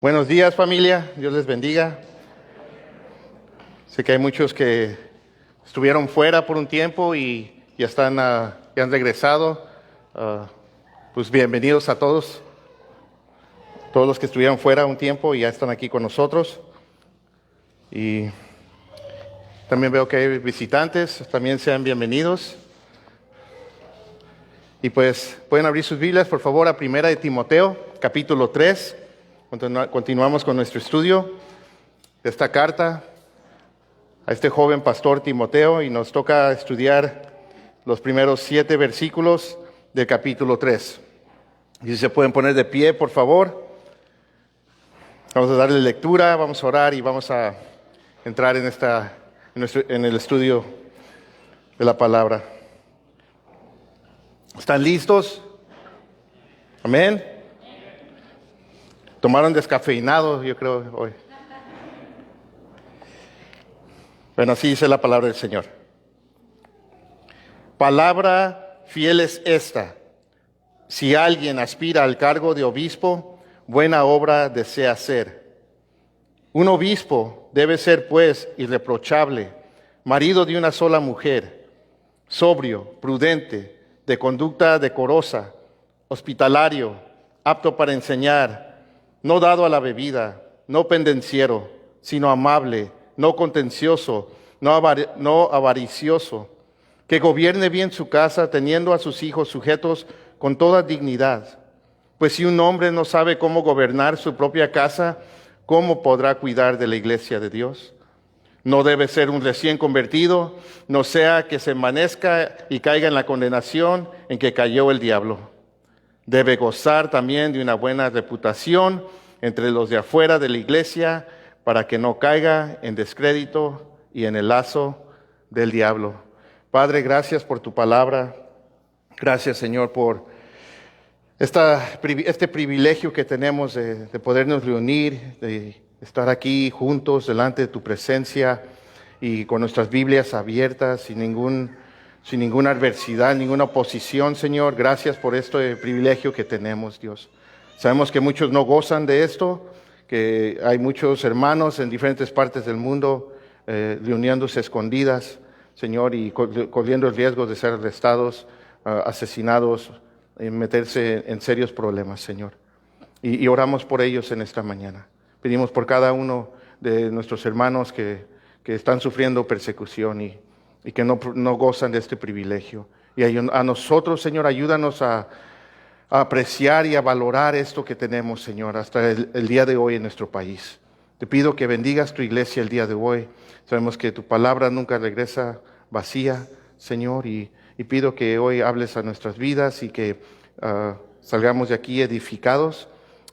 Buenos días, familia. Dios les bendiga. Sé que hay muchos que estuvieron fuera por un tiempo y ya ya han regresado. Pues bienvenidos a todos los que estuvieron fuera un tiempo y ya están aquí con nosotros. Y también veo que hay visitantes, también sean bienvenidos. Y pues pueden abrir sus Biblias, por favor, a Primera de Timoteo, capítulo 3. Continuamos con nuestro estudio de esta carta a este joven pastor Timoteo y nos toca estudiar los primeros 7 versículos del capítulo 3. Y si se pueden poner de pie, por favor. Vamos a darle lectura, vamos a orar y vamos a entrar en el estudio de la palabra. ¿Están listos? Amén. Tomaron descafeinado, yo creo, hoy. Bueno, así dice la palabra del Señor. Palabra fiel es esta. Si alguien aspira al cargo de obispo, buena obra desea hacer. Un obispo debe ser, pues, irreprochable, marido de una sola mujer, sobrio, prudente, de conducta decorosa, hospitalario, apto para enseñar, no dado a la bebida, no pendenciero, sino amable, no contencioso, no avaricioso, que gobierne bien su casa, teniendo a sus hijos sujetos con toda dignidad. Pues si un hombre no sabe cómo gobernar su propia casa, ¿cómo podrá cuidar de la iglesia de Dios? No debe ser un recién convertido, no sea que se envanezca y caiga en la condenación en que cayó el diablo. Debe gozar también de una buena reputación entre los de afuera de la iglesia para que no caiga en descrédito y en el lazo del diablo. Padre, gracias por tu palabra. Gracias, Señor, por este privilegio que tenemos de podernos reunir, de estar aquí juntos delante de tu presencia y con nuestras Biblias abiertas sin ninguna adversidad, ninguna oposición, Señor. Gracias por este privilegio que tenemos, Dios. Sabemos que muchos no gozan de esto, que hay muchos hermanos en diferentes partes del mundo reuniéndose escondidas, Señor, y corriendo el riesgo de ser arrestados, asesinados, meterse en serios problemas, Señor. Y oramos por ellos en esta mañana. Pedimos por cada uno de nuestros hermanos que están sufriendo persecución y que no gozan de este privilegio. Y a nosotros, Señor, ayúdanos a apreciar y a valorar esto que tenemos, Señor, hasta el día de hoy en nuestro país. Te pido que bendigas tu iglesia el día de hoy. Sabemos que tu palabra nunca regresa vacía, Señor, y pido que hoy hables a nuestras vidas y que salgamos de aquí edificados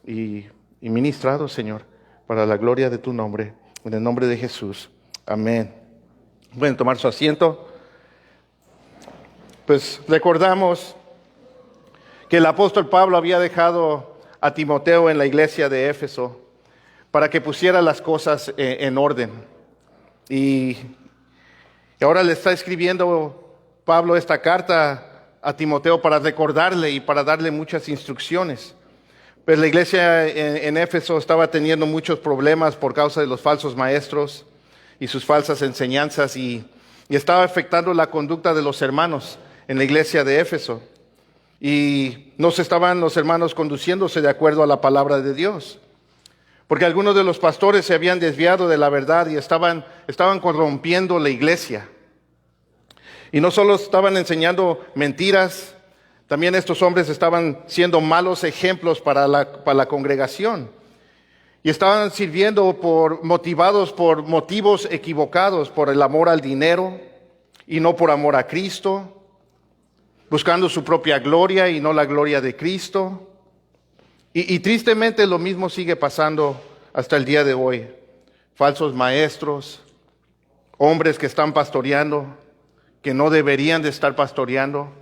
y ministrados, Señor, para la gloria de tu nombre, en el nombre de Jesús. Amén. Pueden tomar su asiento. Pues recordamos que el apóstol Pablo había dejado a Timoteo en la iglesia de Éfeso para que pusiera las cosas en orden. Y ahora le está escribiendo Pablo esta carta a Timoteo para recordarle y para darle muchas instrucciones. Pues la iglesia en Éfeso estaba teniendo muchos problemas por causa de los falsos maestros y sus falsas enseñanzas y estaba afectando la conducta de los hermanos en la iglesia de Éfeso. Y no estaban los hermanos conduciéndose de acuerdo a la palabra de Dios. Porque algunos de los pastores se habían desviado de la verdad y estaban corrompiendo la iglesia. Y no solo estaban enseñando mentiras, también estos hombres estaban siendo malos ejemplos para la congregación. Y estaban sirviendo motivados por motivos equivocados, por el amor al dinero y no por amor a Cristo, buscando su propia gloria y no la gloria de Cristo. Y tristemente lo mismo sigue pasando hasta el día de hoy. Falsos maestros, hombres que están pastoreando, que no deberían de estar pastoreando,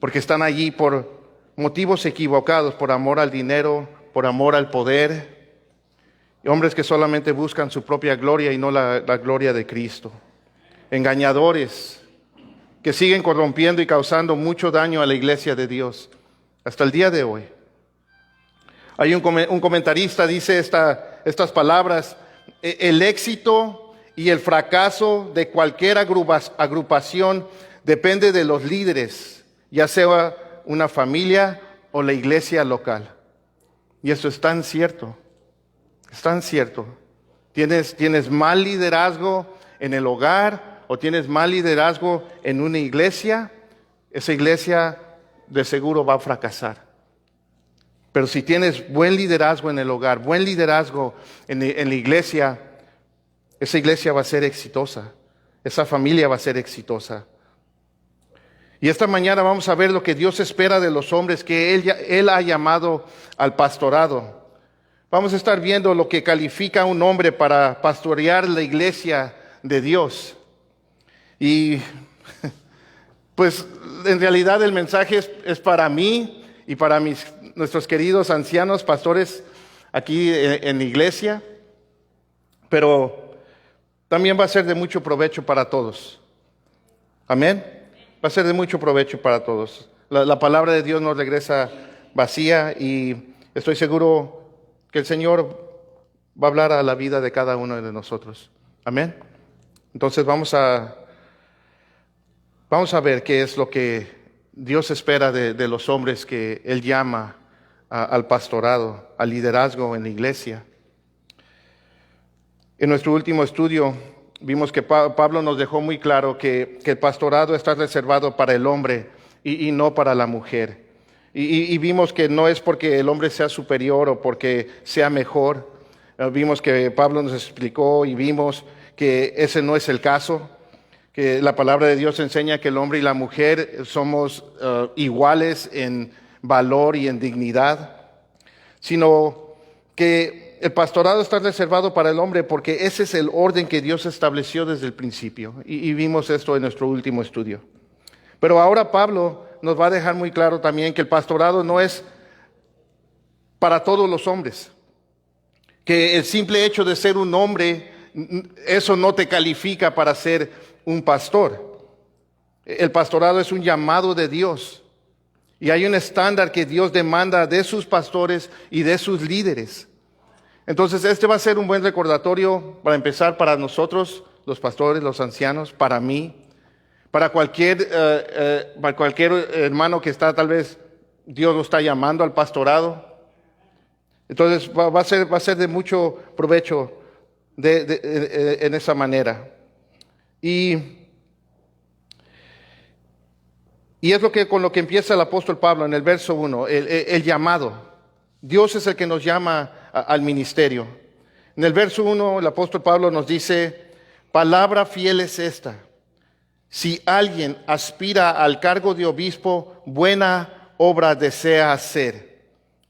porque están allí por motivos equivocados, por amor al dinero, por amor al poder. Y hombres que solamente buscan su propia gloria y no la gloria de Cristo. Engañadores que siguen corrompiendo y causando mucho daño a la iglesia de Dios hasta el día de hoy. Hay un comentarista dice estas palabras: el éxito y el fracaso de cualquier agrupación depende de los líderes, ya sea una familia o la iglesia local. Y eso es tan cierto, es tan cierto. Tienes mal liderazgo en el hogar o tienes mal liderazgo en una iglesia, esa iglesia de seguro va a fracasar. Pero si tienes buen liderazgo en el hogar, buen liderazgo en la iglesia, esa iglesia va a ser exitosa, esa familia va a ser exitosa. Y esta mañana vamos a ver lo que Dios espera de los hombres que Él ha llamado al pastorado. Vamos a estar viendo lo que califica a un hombre para pastorear la iglesia de Dios. Y pues en realidad el mensaje es para mí y para nuestros queridos ancianos pastores aquí en la iglesia, pero también va a ser de mucho provecho para todos. Amén. Va a ser de mucho provecho para todos. La palabra de Dios no regresa vacía y estoy seguro que el Señor va a hablar a la vida de cada uno de nosotros. Amén. Entonces vamos a ver qué es lo que Dios espera de los hombres que Él llama al pastorado, al liderazgo en la iglesia. En nuestro último estudio vimos que Pablo nos dejó muy claro que el pastorado está reservado para el hombre y no para la mujer. Y vimos que no es porque el hombre sea superior o porque sea mejor. Vimos que Pablo nos explicó y vimos que ese no es el caso, que la palabra de Dios enseña que el hombre y la mujer somos iguales en valor y en dignidad, sino que el pastorado está reservado para el hombre porque ese es el orden que Dios estableció desde el principio. Y vimos esto en nuestro último estudio. Pero ahora Pablo nos va a dejar muy claro también que el pastorado no es para todos los hombres. Que el simple hecho de ser un hombre, eso no te califica para ser un pastor. El pastorado es un llamado de Dios. Y hay un estándar que Dios demanda de sus pastores y de sus líderes. Entonces este va a ser un buen recordatorio para empezar para nosotros, los pastores, los ancianos, para mí. Para cualquier hermano que está, tal vez Dios lo está llamando al pastorado. Entonces va a ser de mucho provecho en esa manera. Y es con lo que empieza el apóstol Pablo en el verso 1, el llamado. Dios es el que nos llama al ministerio. En el verso 1 el apóstol Pablo nos dice: palabra fiel es esta. Si alguien aspira al cargo de obispo, buena obra desea hacer.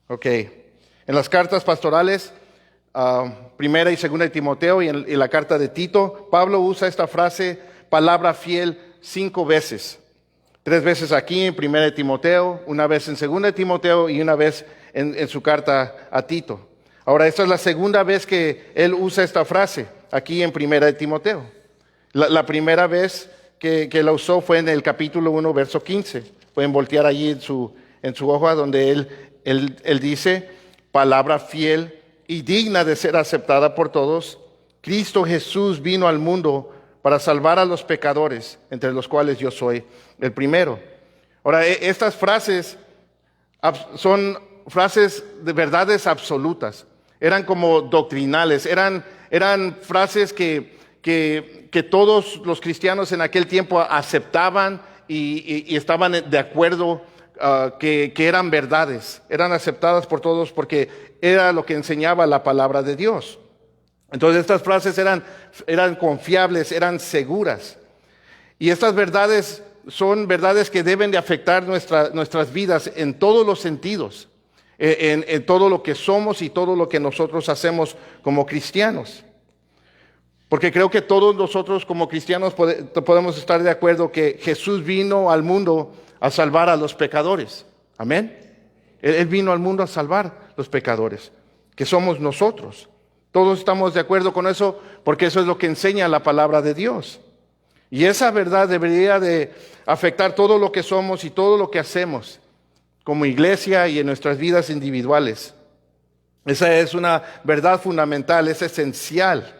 Ok. En las cartas pastorales, primera y segunda de Timoteo y en la carta de Tito, Pablo usa esta frase, palabra fiel, 5 veces. 3 veces aquí en primera de Timoteo, una vez en segunda de Timoteo y una vez en su carta a Tito. Ahora, esta es la segunda vez que él usa esta frase, aquí en primera de Timoteo. La primera vez que la usó fue en el capítulo 1, verso 15. Pueden voltear allí en su hoja donde él dice, palabra fiel y digna de ser aceptada por todos. Cristo Jesús vino al mundo para salvar a los pecadores, entre los cuales yo soy el primero. Ahora, estas frases son frases de verdades absolutas. Eran como doctrinales, eran frases que todos los cristianos en aquel tiempo aceptaban y estaban de acuerdo que eran verdades, eran aceptadas por todos porque era lo que enseñaba la palabra de Dios. Entonces estas frases eran confiables, eran seguras. Y estas verdades son verdades que deben de afectar nuestras vidas en todos los sentidos, en todo lo que somos y todo lo que nosotros hacemos como cristianos. Porque creo que todos nosotros como cristianos podemos estar de acuerdo que Jesús vino al mundo a salvar a los pecadores. Amén. Él vino al mundo a salvar los pecadores, que somos nosotros. Todos estamos de acuerdo con eso porque eso es lo que enseña la palabra de Dios. Y esa verdad debería de afectar todo lo que somos y todo lo que hacemos como iglesia y en nuestras vidas individuales. Esa es una verdad fundamental, es esencial,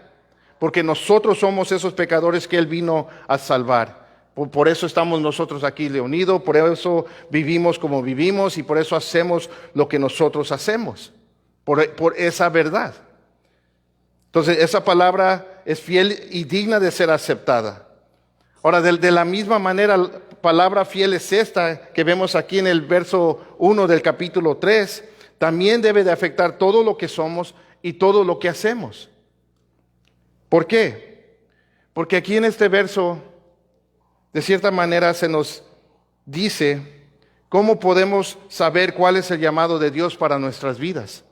porque nosotros somos esos pecadores que Él vino a salvar. Por eso estamos nosotros aquí reunidos, por eso vivimos como vivimos y por eso hacemos lo que nosotros hacemos, por esa verdad. Entonces, esa palabra es fiel y digna de ser aceptada. Ahora, de la misma manera, la palabra fiel es esta que vemos aquí en el verso 1 del capítulo 3. También debe de afectar todo lo que somos y todo lo que hacemos. ¿Por qué? Porque aquí en este verso, de cierta manera, se nos dice cómo podemos saber cuál es el llamado de Dios para nuestras vidas.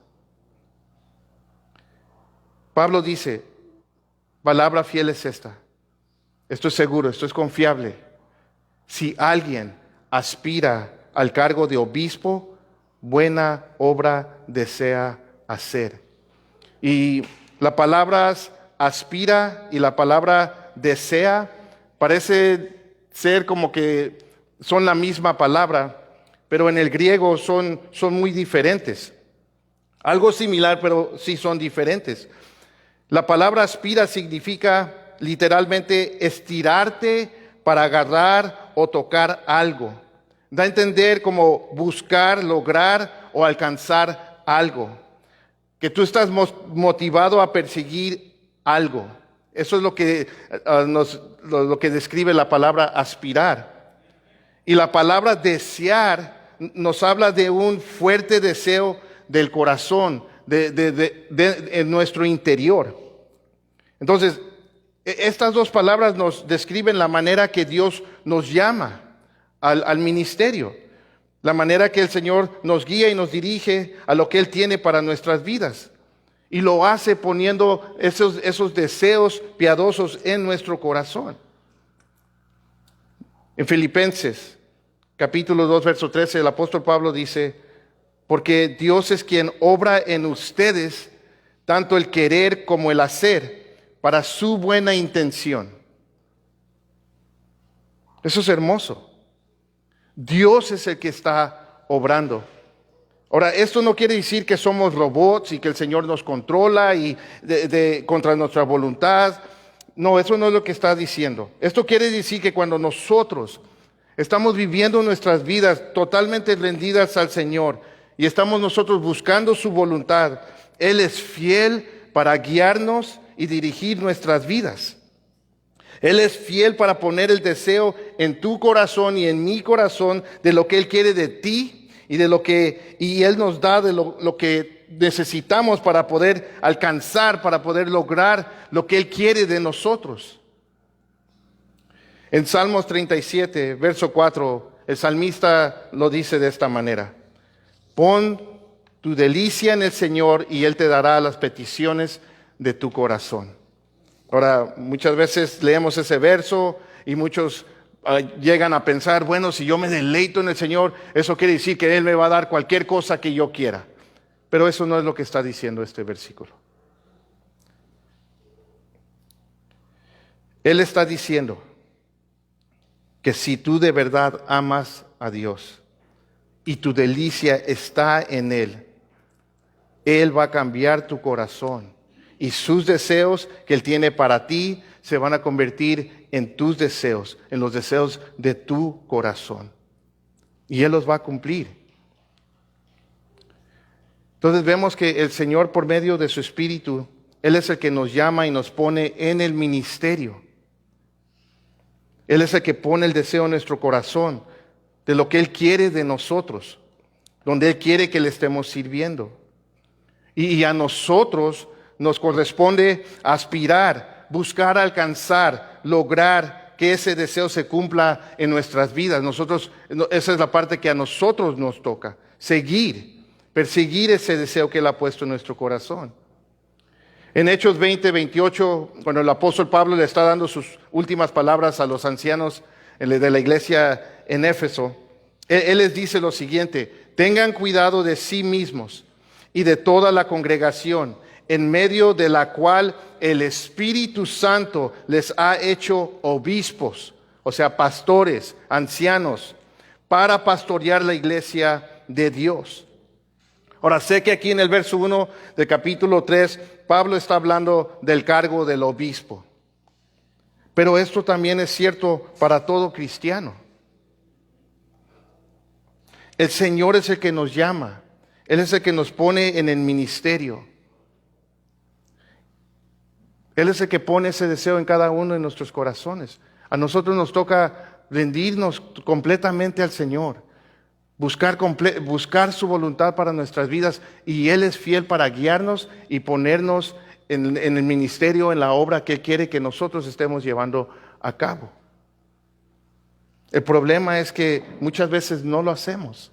Pablo dice, palabra fiel es esta. Esto es seguro, esto es confiable. Si alguien aspira al cargo de obispo, buena obra desea hacer. Y la palabra aspira y la palabra desea parece ser como que son la misma palabra, pero en el griego son muy diferentes. Algo similar, pero sí son diferentes. La palabra aspira significa literalmente estirarte para agarrar o tocar algo. Da a entender como buscar, lograr o alcanzar algo. Que tú estás motivado a perseguir algo. Eso es lo que describe la palabra aspirar. Y la palabra desear nos habla de un fuerte deseo del corazón, en nuestro interior. Entonces, estas dos palabras nos describen la manera que Dios nos llama al ministerio, la manera que el Señor nos guía y nos dirige a lo que Él tiene para nuestras vidas. Y lo hace poniendo esos deseos piadosos en nuestro corazón. En Filipenses, capítulo 2, verso 13, el apóstol Pablo dice, porque Dios es quien obra en ustedes tanto el querer como el hacer para su buena intención. Eso es hermoso. Dios es el que está obrando. Ahora, esto no quiere decir que somos robots y que el Señor nos controla y contra nuestra voluntad. No, eso no es lo que está diciendo. Esto quiere decir que cuando nosotros estamos viviendo nuestras vidas totalmente rendidas al Señor y estamos nosotros buscando su voluntad, Él es fiel para guiarnos y dirigir nuestras vidas. Él es fiel para poner el deseo en tu corazón y en mi corazón de lo que Él quiere de ti y Él nos da de lo que necesitamos para poder alcanzar, para poder lograr lo que Él quiere de nosotros. En Salmos 37, verso 4, el salmista lo dice de esta manera: pon tu delicia en el Señor y Él te dará las peticiones de tu corazón. Ahora, muchas veces leemos ese verso y muchos llegan a pensar, bueno, si yo me deleito en el Señor, eso quiere decir que Él me va a dar cualquier cosa que yo quiera. Pero eso no es lo que está diciendo este versículo. Él está diciendo que si tú de verdad amas a Dios y tu delicia está en Él, Él va a cambiar tu corazón. Y sus deseos que Él tiene para ti se van a convertir en tus deseos, en los deseos de tu corazón. Y Él los va a cumplir. Entonces vemos que el Señor, por medio de su Espíritu, Él es el que nos llama y nos pone en el ministerio. Él es el que pone el deseo en nuestro corazón de lo que Él quiere de nosotros, donde Él quiere que le estemos sirviendo. Y a nosotros nos corresponde aspirar, buscar alcanzar, lograr que ese deseo se cumpla en nuestras vidas. Esa es la parte que a nosotros nos toca, perseguir ese deseo que Él ha puesto en nuestro corazón. En Hechos 20, 28, cuando el apóstol Pablo le está dando sus últimas palabras a los ancianos de la iglesia en Éfeso, él les dice lo siguiente: tengan cuidado de sí mismos y de toda la congregación, en medio de la cual el Espíritu Santo les ha hecho obispos, o sea, pastores, ancianos, para pastorear la iglesia de Dios. Ahora, sé que aquí en el verso 1 del capítulo 3, Pablo está hablando del cargo del obispo. Pero esto también es cierto para todo cristiano. El Señor es el que nos llama. Él es el que nos pone en el ministerio. Él es el que pone ese deseo en cada uno de nuestros corazones. A nosotros nos toca rendirnos completamente al Señor. Buscar su voluntad para nuestras vidas, y Él es fiel para guiarnos y ponernos en el ministerio, en la obra que Él quiere que nosotros estemos llevando a cabo. El problema es que muchas veces no lo hacemos.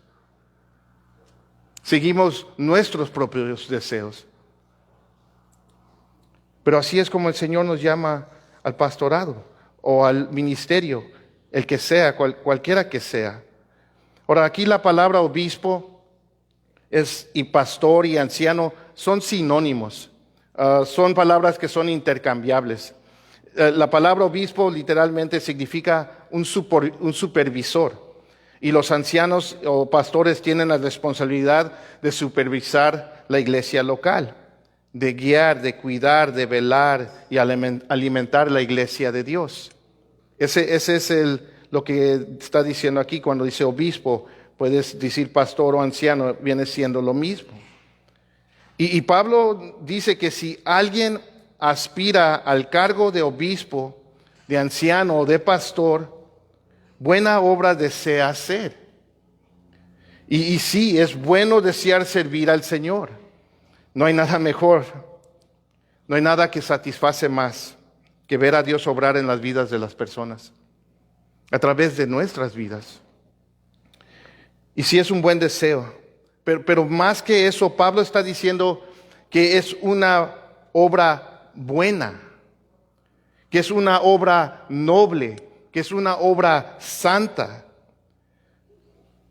Seguimos nuestros propios deseos. Pero así es como el Señor nos llama al pastorado o al ministerio, el que sea, cualquiera que sea. Ahora, aquí la palabra obispo y pastor y anciano son sinónimos. Son palabras que son intercambiables. La palabra obispo literalmente significa un supervisor. Y los ancianos o pastores tienen la responsabilidad de supervisar la iglesia local, de guiar, de cuidar, de velar y alimentar la iglesia de Dios. Ese es lo que está diciendo aquí cuando dice obispo. Puedes decir pastor o anciano, viene siendo lo mismo. Y Pablo dice que si alguien aspira al cargo de obispo, de anciano o de pastor, buena obra desea hacer. Y sí, es bueno desear servir al Señor. No hay nada mejor, no hay nada que satisface más que ver a Dios obrar en las vidas de las personas, a través de nuestras vidas. Y sí es un buen deseo, pero más que eso, Pablo está diciendo que es una obra buena, que es una obra noble, que es una obra santa.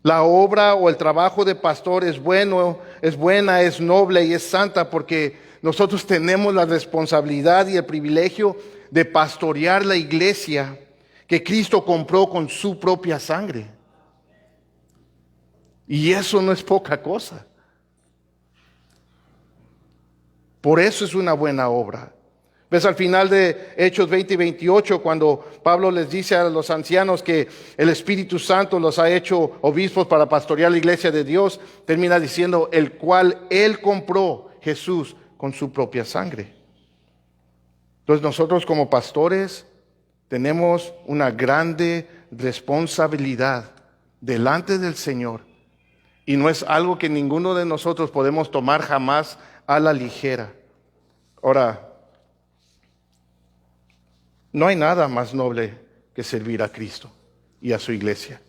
La obra o el trabajo de pastor es bueno, es buena, es noble y es santa, porque nosotros tenemos la responsabilidad y el privilegio de pastorear la iglesia que Cristo compró con su propia sangre. Y eso no es poca cosa. Por eso es una buena obra. Ves al final de Hechos 20 y 28, cuando Pablo les dice a los ancianos que el Espíritu Santo los ha hecho obispos para pastorear la iglesia de Dios, termina diciendo, el cual Él compró, Jesús, con su propia sangre. Entonces nosotros como pastores tenemos una grande responsabilidad delante del Señor, y no es algo que ninguno de nosotros podemos tomar jamás a la ligera. Ahora, no hay nada más noble que servir a Cristo y a su iglesia,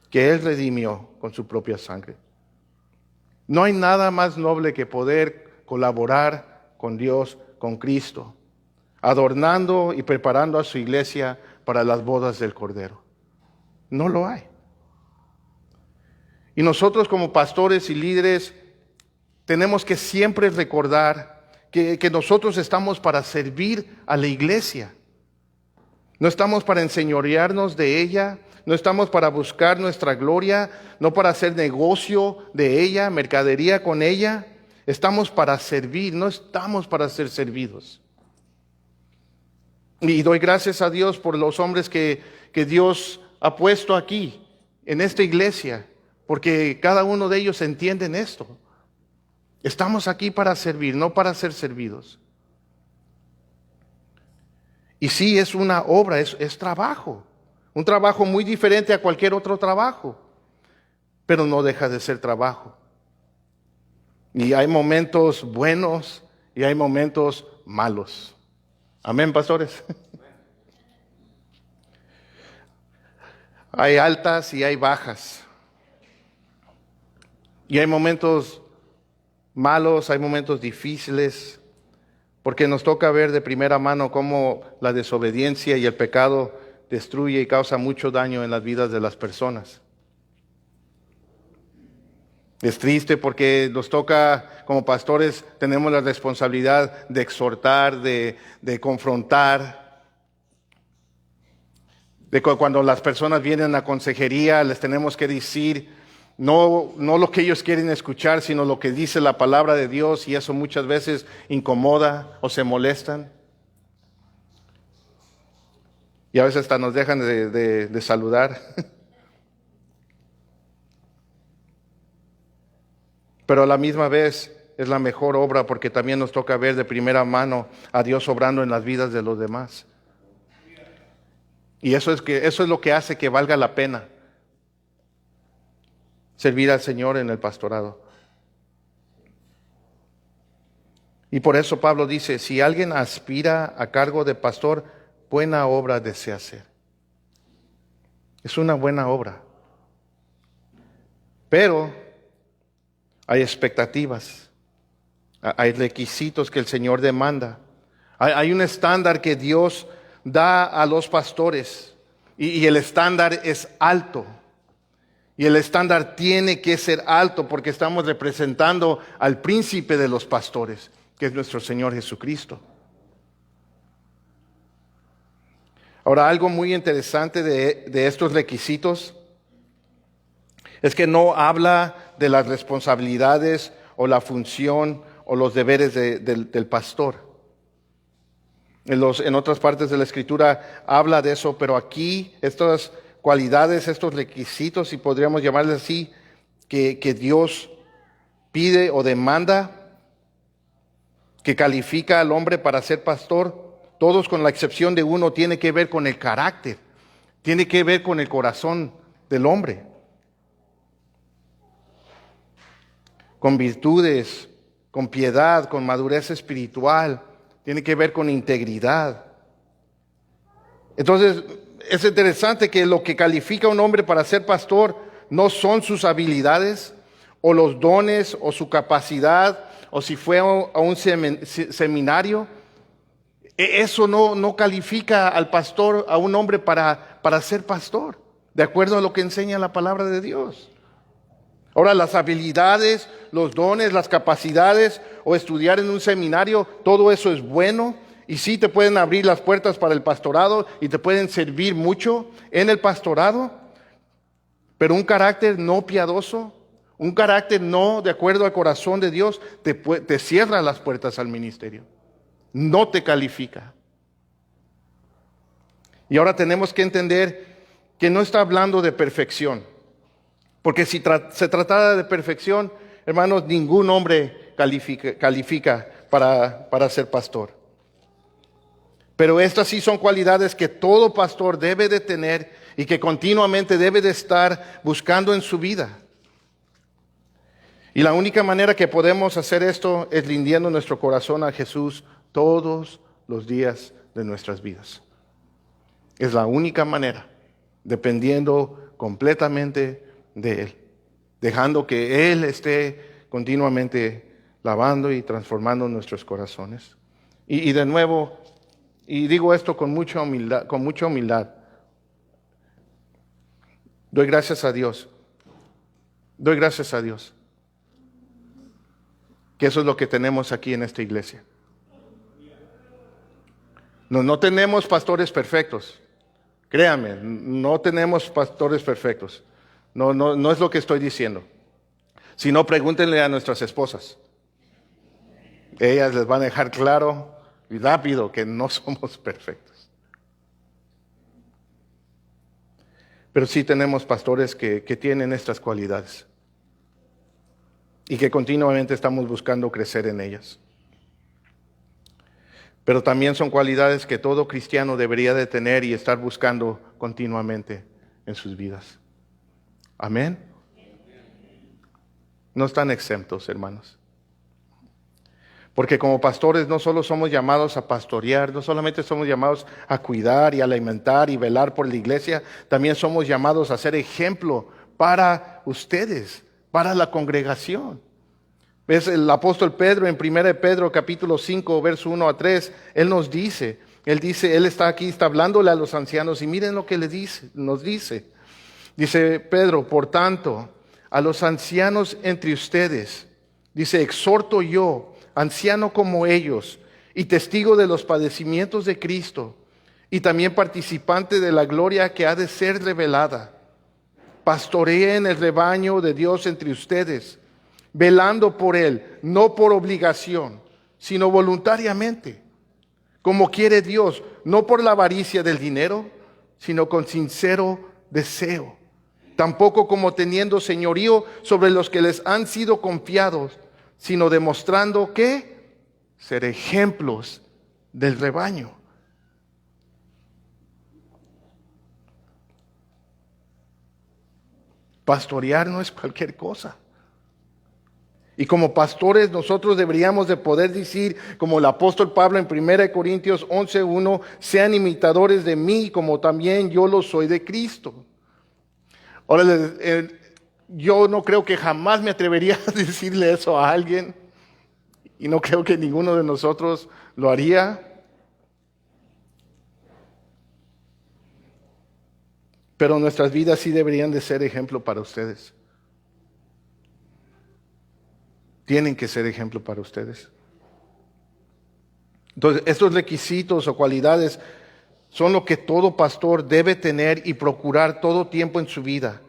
que Él redimió con su propia sangre. No hay nada más noble que poder colaborar con Dios, con Cristo, adornando y preparando a su iglesia para las bodas del Cordero. No lo hay. Y nosotros como pastores y líderes tenemos que siempre recordar que nosotros estamos para servir a la iglesia. No estamos para enseñorearnos de ella, no estamos para buscar nuestra gloria, no para hacer negocio de ella, mercadería con ella. Estamos para servir, no estamos para ser servidos. Y doy gracias a Dios por los hombres que Dios ha puesto aquí, en esta iglesia, porque cada uno de ellos entienden esto. Estamos aquí para servir, no para ser servidos. Y sí, es una obra, es trabajo. Un trabajo muy diferente a cualquier otro trabajo. Pero no deja de ser trabajo. Y hay momentos buenos y hay momentos malos. Amén, pastores. Hay altas y hay bajas. Y hay momentos malos, hay momentos difíciles, porque nos toca ver de primera mano cómo la desobediencia y el pecado destruye y causa mucho daño en las vidas de las personas. Es triste porque nos toca, como pastores, tenemos la responsabilidad de exhortar, de confrontar. Cuando las personas vienen a consejería, les tenemos que decir no lo que ellos quieren escuchar, sino lo que dice la palabra de Dios, y eso muchas veces incomoda o se molestan. Y a veces hasta nos dejan de saludar. Pero a la misma vez es la mejor obra, porque también nos toca ver de primera mano a Dios obrando en las vidas de los demás. Y eso es lo que hace que valga la pena servir al Señor en el pastorado. Y por eso Pablo dice, si alguien aspira a cargo de pastor, buena obra desea hacer. Es una buena obra. Pero hay expectativas, hay requisitos que el Señor demanda. Hay un estándar que Dios da a los pastores, y el estándar es alto. Y el estándar tiene que ser alto, porque estamos representando al príncipe de los pastores, que es nuestro Señor Jesucristo. Ahora, algo muy interesante de estos requisitos es que no habla de las responsabilidades o la función o los deberes del pastor. En otras partes de la Escritura habla de eso, pero aquí estas cualidades, estos requisitos, si podríamos llamarles así, que Dios pide o demanda, que califica al hombre para ser pastor, todos con la excepción de uno, tiene que ver con el carácter, tiene que ver con el corazón del hombre, con virtudes, con piedad, con madurez espiritual, tiene que ver con integridad. Entonces, es interesante que lo que califica a un hombre para ser pastor no son sus habilidades o los dones o su capacidad o si fue a un seminario. Eso no califica al pastor, a un hombre para ser pastor, de acuerdo a lo que enseña la palabra de Dios. Ahora, las habilidades, los dones, las capacidades o estudiar en un seminario, todo eso es bueno. Y sí te pueden abrir las puertas para el pastorado y te pueden servir mucho en el pastorado, pero un carácter no piadoso, un carácter no de acuerdo al corazón de Dios, te cierra las puertas al ministerio, no te califica. Y ahora tenemos que entender que no está hablando de perfección, porque si se tratara de perfección, hermanos, ningún hombre califica para ser pastor. Pero estas sí son cualidades que todo pastor debe de tener y que continuamente debe de estar buscando en su vida. Y la única manera que podemos hacer esto es rindiendo nuestro corazón a Jesús todos los días de nuestras vidas. Es la única manera, dependiendo completamente de Él, dejando que Él esté continuamente lavando y transformando nuestros corazones. Y de nuevo, y digo esto con mucha humildad, doy gracias a Dios que eso es lo que tenemos aquí en esta iglesia. No tenemos pastores perfectos, créanme, no tenemos pastores perfectos, no es lo que estoy diciendo. Si no, pregúntenle a nuestras esposas, ellas les van a dejar claro y rápido que no somos perfectos. Pero sí tenemos pastores que tienen estas cualidades y que continuamente estamos buscando crecer en ellas. Pero también son cualidades que todo cristiano debería de tener y estar buscando continuamente en sus vidas. Amén. No están exentos, hermanos. Porque como pastores no solo somos llamados a pastorear, no solamente somos llamados a cuidar y alimentar y velar por la iglesia, también somos llamados a ser ejemplo para ustedes, para la congregación. ¿Ves? El apóstol Pedro en 1 Pedro capítulo 5, verso 1 a 3, él está aquí, está hablándole a los ancianos y miren lo que nos dice. Dice Pedro, por tanto, a los ancianos entre ustedes, dice, exhorto yo, anciano como ellos, y testigo de los padecimientos de Cristo, y también participante de la gloria que ha de ser revelada. Pastoreen el rebaño de Dios entre ustedes, velando por él, no por obligación, sino voluntariamente, como quiere Dios, no por la avaricia del dinero, sino con sincero deseo. Tampoco como teniendo señorío sobre los que les han sido confiados, sino demostrando que ser ejemplos del rebaño. Pastorear no es cualquier cosa. Y como pastores nosotros deberíamos de poder decir, como el apóstol Pablo en 1 Corintios 11:1, sean imitadores de mí como también yo lo soy de Cristo. Ahora, yo no creo que jamás me atrevería a decirle eso a alguien, y no creo que ninguno de nosotros lo haría. Pero nuestras vidas sí deberían de ser ejemplo para ustedes. Tienen que ser ejemplo para ustedes. Entonces, estos requisitos o cualidades son lo que todo pastor debe tener y procurar todo tiempo en su vida.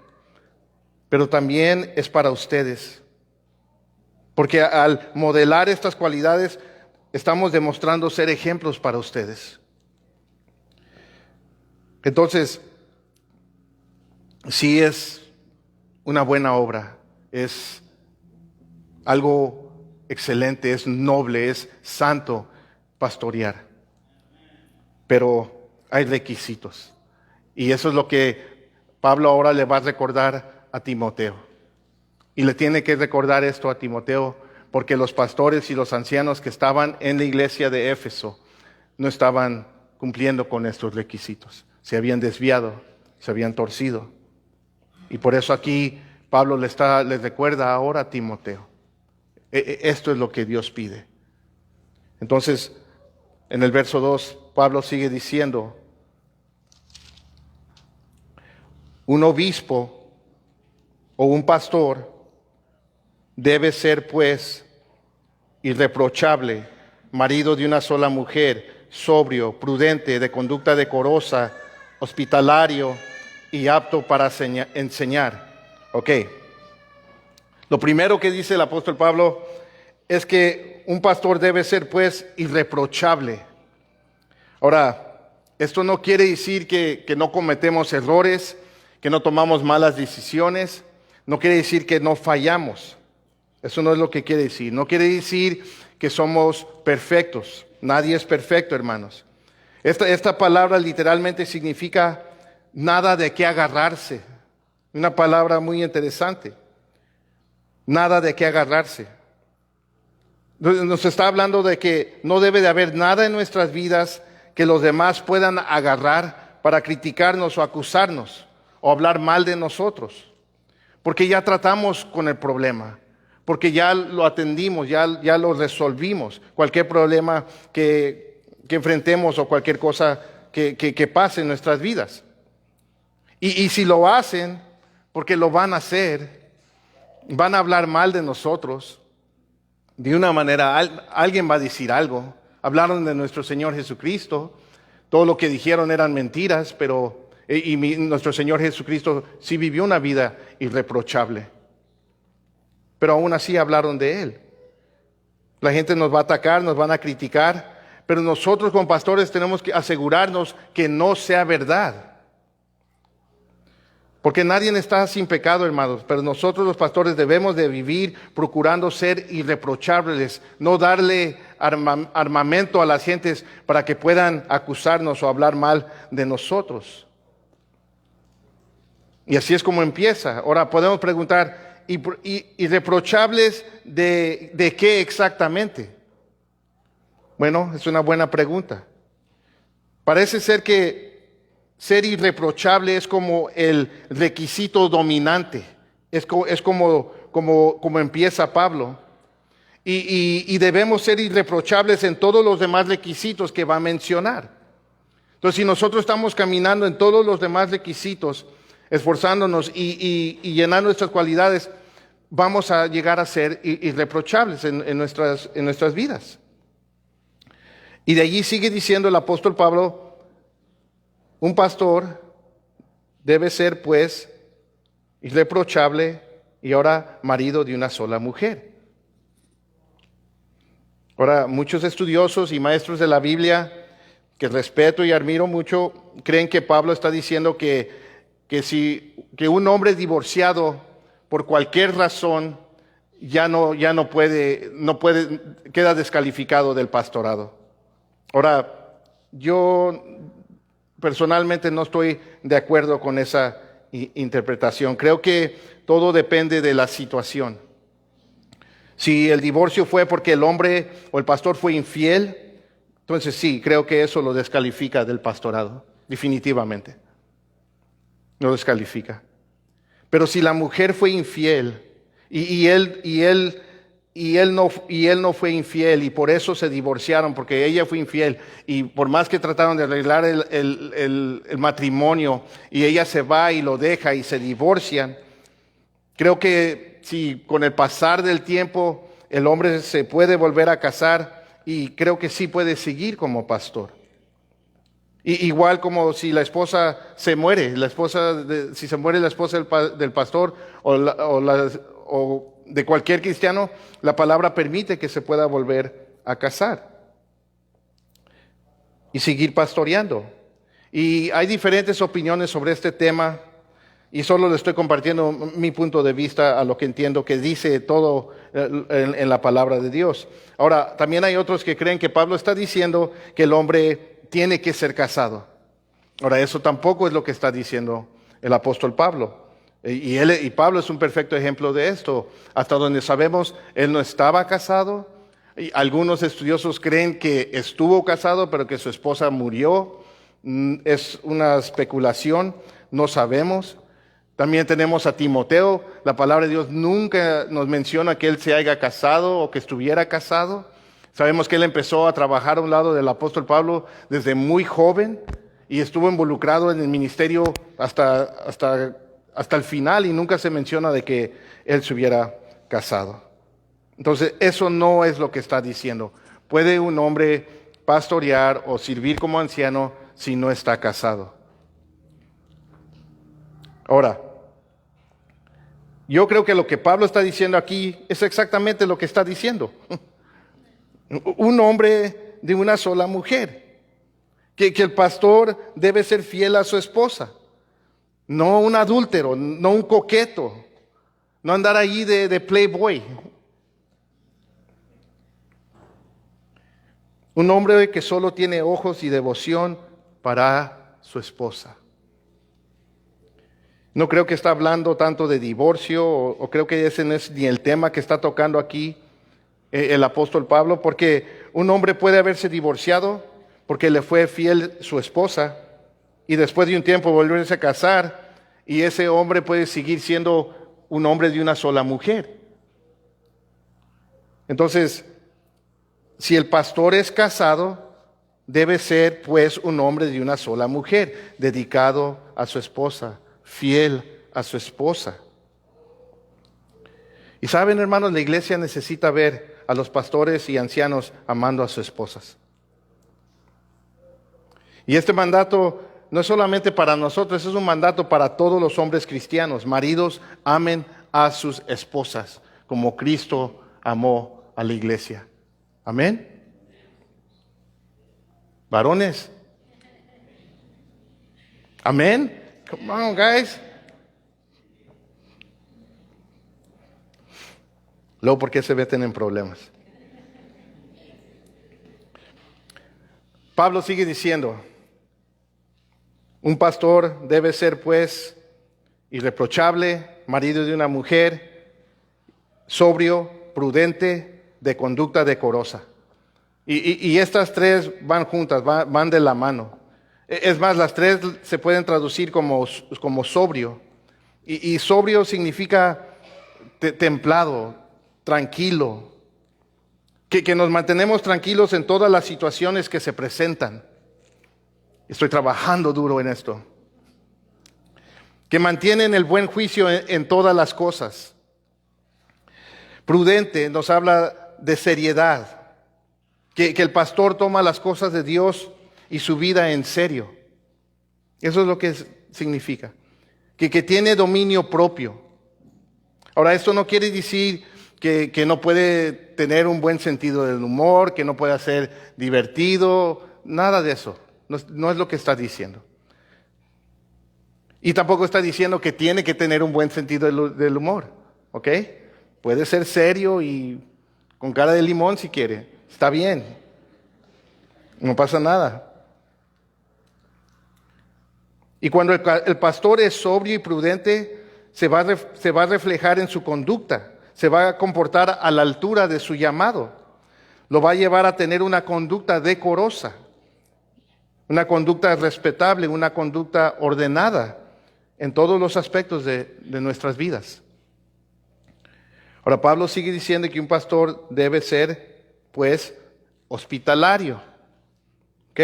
Pero también es para ustedes. Porque al modelar estas cualidades, estamos demostrando ser ejemplos para ustedes. Entonces, sí es una buena obra, es algo excelente, es noble, es santo pastorear. Pero hay requisitos. Y eso es lo que Pablo ahora le va a recordar a Timoteo. Y le tiene que recordar esto a Timoteo, porque los pastores y los ancianos que estaban en la iglesia de Éfeso no estaban cumpliendo con estos requisitos. Se habían desviado, se habían torcido. Y por eso aquí Pablo les recuerda ahora a Timoteo. Esto es lo que Dios pide. Entonces, en el verso 2, Pablo sigue diciendo, un obispo o un pastor debe ser pues irreprochable, marido de una sola mujer, sobrio, prudente, de conducta decorosa, hospitalario y apto para enseñar. Ok. Lo primero que dice el apóstol Pablo es que un pastor debe ser pues irreprochable. Ahora, esto no quiere decir que no cometemos errores, que no tomamos malas decisiones, no quiere decir que no fallamos. Eso no es lo que quiere decir. No quiere decir que somos perfectos. Nadie es perfecto, hermanos. Esta palabra literalmente significa nada de qué agarrarse. Una palabra muy interesante. Nada de qué agarrarse. Nos está hablando de que no debe de haber nada en nuestras vidas que los demás puedan agarrar para criticarnos o acusarnos o hablar mal de nosotros. Porque ya tratamos con el problema. Porque ya lo atendimos, ya lo resolvimos. Cualquier problema que enfrentemos o cualquier cosa que pase en nuestras vidas. Y si lo hacen, porque lo van a hacer, van a hablar mal de nosotros. De una manera, alguien va a decir algo. Hablaron de nuestro Señor Jesucristo. Todo lo que dijeron eran mentiras, pero nuestro Señor Jesucristo sí vivió una vida irreprochable. Pero aún así hablaron de Él. La gente nos va a atacar, nos van a criticar, pero nosotros como pastores tenemos que asegurarnos que no sea verdad. Porque nadie está sin pecado, hermanos, pero nosotros los pastores debemos de vivir procurando ser irreprochables, no darle armamento a las gentes para que puedan acusarnos o hablar mal de nosotros. Y así es como empieza. Ahora podemos preguntar, ¿irreprochables de qué exactamente? Bueno, es una buena pregunta. Parece ser que ser irreprochable es como el requisito dominante. Es como empieza Pablo. Y debemos ser irreprochables en todos los demás requisitos que va a mencionar. Entonces, si nosotros estamos caminando en todos los demás requisitos, esforzándonos y llenando nuestras cualidades, vamos a llegar a ser irreprochables en nuestras vidas. Y de allí sigue diciendo el apóstol Pablo, un pastor debe ser pues irreprochable y ahora marido de una sola mujer. Ahora, muchos estudiosos y maestros de la Biblia, que respeto y admiro mucho, creen que Pablo está diciendo que un hombre divorciado por cualquier razón ya no puede, queda descalificado del pastorado. Ahora, yo personalmente no estoy de acuerdo con esa interpretación. Creo que todo depende de la situación. Si el divorcio fue porque el hombre o el pastor fue infiel, entonces sí, creo que eso lo descalifica del pastorado, definitivamente. Lo descalifica. Pero si la mujer fue infiel y él no fue infiel y por eso se divorciaron, porque ella fue infiel y por más que trataron de arreglar el matrimonio y ella se va y lo deja y se divorcian, creo que si con el pasar del tiempo el hombre se puede volver a casar y creo que sí puede seguir como pastor. Igual como si la esposa se muere, si se muere la esposa del pastor o de cualquier cristiano, la palabra permite que se pueda volver a casar y seguir pastoreando. Y hay diferentes opiniones sobre este tema y solo le estoy compartiendo mi punto de vista a lo que entiendo que dice todo en la palabra de Dios. Ahora, también hay otros que creen que Pablo está diciendo que el hombre tiene que ser casado. Ahora, eso tampoco es lo que está diciendo el apóstol Pablo. Y Pablo es un perfecto ejemplo de esto. Hasta donde sabemos, él no estaba casado. Y algunos estudiosos creen que estuvo casado, pero que su esposa murió. Es una especulación, no sabemos. También tenemos a Timoteo. La palabra de Dios nunca nos menciona que él se haya casado o que estuviera casado. Sabemos que él empezó a trabajar a un lado del apóstol Pablo desde muy joven y estuvo involucrado en el ministerio hasta el final y nunca se menciona de que él se hubiera casado. Entonces, eso no es lo que está diciendo. ¿Puede un hombre pastorear o servir como anciano si no está casado? Ahora, yo creo que lo que Pablo está diciendo aquí es exactamente lo que está diciendo. Un hombre de una sola mujer. Que el pastor debe ser fiel a su esposa. No un adúltero, no un coqueto. No andar ahí de playboy. Un hombre que solo tiene ojos y devoción para su esposa. No creo que está hablando tanto de divorcio, o creo que ese no es ni el tema que está tocando aquí el apóstol Pablo, porque un hombre puede haberse divorciado porque le fue fiel su esposa y después de un tiempo volverse a casar y ese hombre puede seguir siendo un hombre de una sola mujer. Entonces, si el pastor es casado, debe ser pues un hombre de una sola mujer, dedicado a su esposa, fiel a su esposa. Y saben, hermanos, la iglesia necesita ver a los pastores y ancianos amando a sus esposas. Y este mandato no es solamente para nosotros, es un mandato para todos los hombres cristianos. Maridos, amen a sus esposas, como Cristo amó a la iglesia. Amén. Varones. Amén. Come on, guys. Luego, ¿por qué se meten en problemas? Pablo sigue diciendo, un pastor debe ser pues irreprochable, marido de una mujer, sobrio, prudente, de conducta decorosa. Y estas tres van juntas, van de la mano. Es más, las tres se pueden traducir como sobrio. Y sobrio significa templado, tranquilo. Que nos mantenemos tranquilos en todas las situaciones que se presentan. Estoy trabajando duro en esto. Que mantienen el buen juicio en todas las cosas. Prudente nos habla de seriedad. Que el pastor toma las cosas de Dios y su vida en serio. Eso es lo que significa. que tiene dominio propio. Ahora, esto no quiere decir que no puede tener un buen sentido del humor, que no pueda ser divertido, nada de eso. No es lo que está diciendo. Y tampoco está diciendo que tiene que tener un buen sentido del humor, ¿ok? Puede ser serio y con cara de limón si quiere, está bien, no pasa nada. Y cuando el pastor es sobrio y prudente, se va a reflejar en su conducta, se va a comportar a la altura de su llamado, lo va a llevar a tener una conducta decorosa, una conducta respetable, una conducta ordenada en todos los aspectos de nuestras vidas. Ahora, Pablo sigue diciendo que un pastor debe ser, pues, hospitalario. ¿Ok?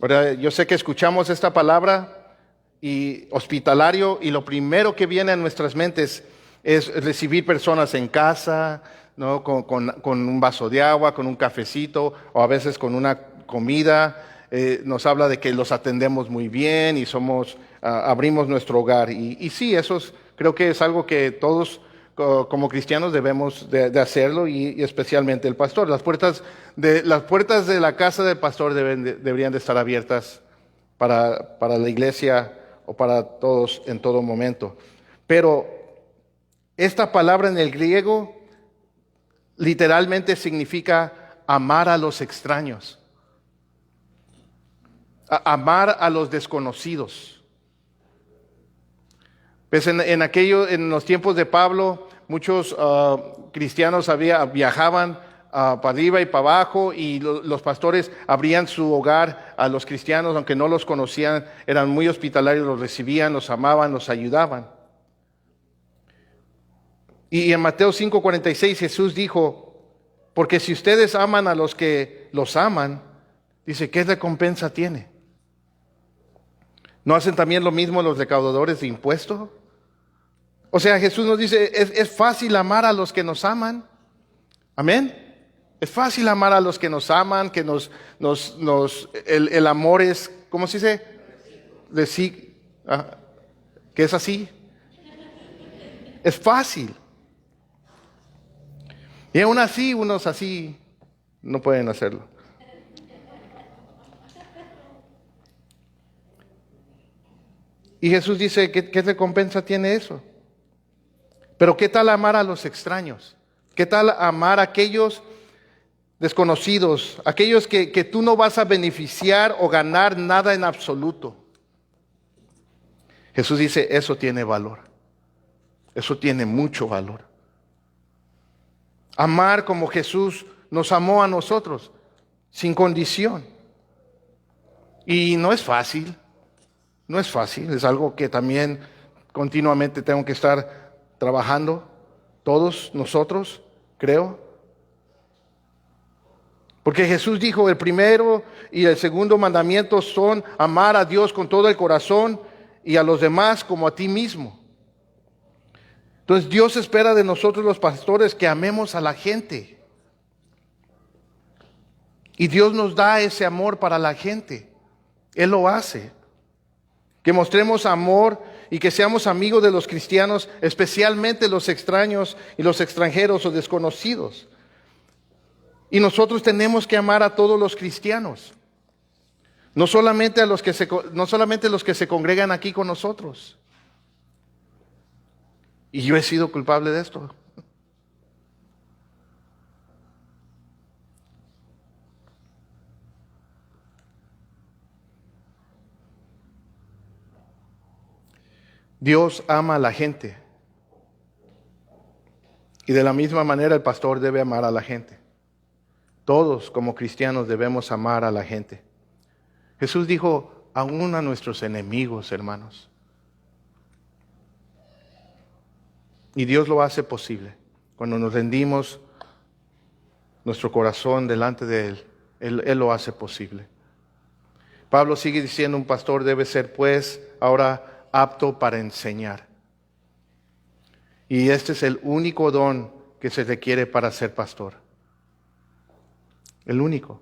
Ahora, yo sé que escuchamos esta palabra y hospitalario y lo primero que viene a nuestras mentes es recibir personas en casa, ¿no? Con un vaso de agua, con un cafecito o a veces con una comida. Nos habla de que los atendemos muy bien y abrimos nuestro hogar. Y sí, creo que es algo que todos como cristianos debemos de hacerlo y especialmente el pastor. Las puertas de la casa del pastor deberían de estar abiertas para la iglesia o para todos en todo momento. Pero esta palabra en el griego literalmente significa amar a los extraños, amar a los desconocidos. Pues en los tiempos de Pablo, muchos cristianos viajaban para arriba y para abajo y los pastores abrían su hogar a los cristianos, aunque no los conocían, eran muy hospitalarios, los recibían, los amaban, los ayudaban. Y en Mateo 5:46 Jesús dijo, porque si ustedes aman a los que los aman, dice, ¿qué recompensa tiene? ¿No hacen también lo mismo los recaudadores de impuestos? O sea, Jesús nos dice, es fácil amar a los que nos aman. Amén. Es fácil amar a los que nos aman, que el amor es, ¿cómo se dice? Que es así. Es fácil. Y aún así, unos así no pueden hacerlo. Y Jesús dice, ¿qué recompensa tiene eso? Pero ¿qué tal amar a los extraños? ¿Qué tal amar a aquellos desconocidos, aquellos que tú no vas a beneficiar o ganar nada en absoluto? Jesús dice, eso tiene valor. Eso tiene mucho valor. Amar como Jesús nos amó a nosotros, sin condición. Y no es fácil, no es fácil, es algo que también continuamente tengo que estar trabajando, todos nosotros, creo. Porque Jesús dijo, el primero y el segundo mandamiento son amar a Dios con todo el corazón y a los demás como a ti mismo. Entonces Dios espera de nosotros los pastores que amemos a la gente. Y Dios nos da ese amor para la gente. Él lo hace. Que mostremos amor y que seamos amigos de los cristianos, especialmente los extraños y los extranjeros o desconocidos. Y nosotros tenemos que amar a todos los cristianos. No solamente los que se congregan aquí con nosotros. Y yo he sido culpable de esto. Dios ama a la gente. Y de la misma manera el pastor debe amar a la gente. Todos como cristianos debemos amar a la gente. Jesús dijo, aún a nuestros enemigos, hermanos. Y Dios lo hace posible. Cuando nos rendimos nuestro corazón delante de Él, Él lo hace posible. Pablo sigue diciendo, un pastor debe ser pues ahora apto para enseñar. Y este es el único don que se requiere para ser pastor. El único.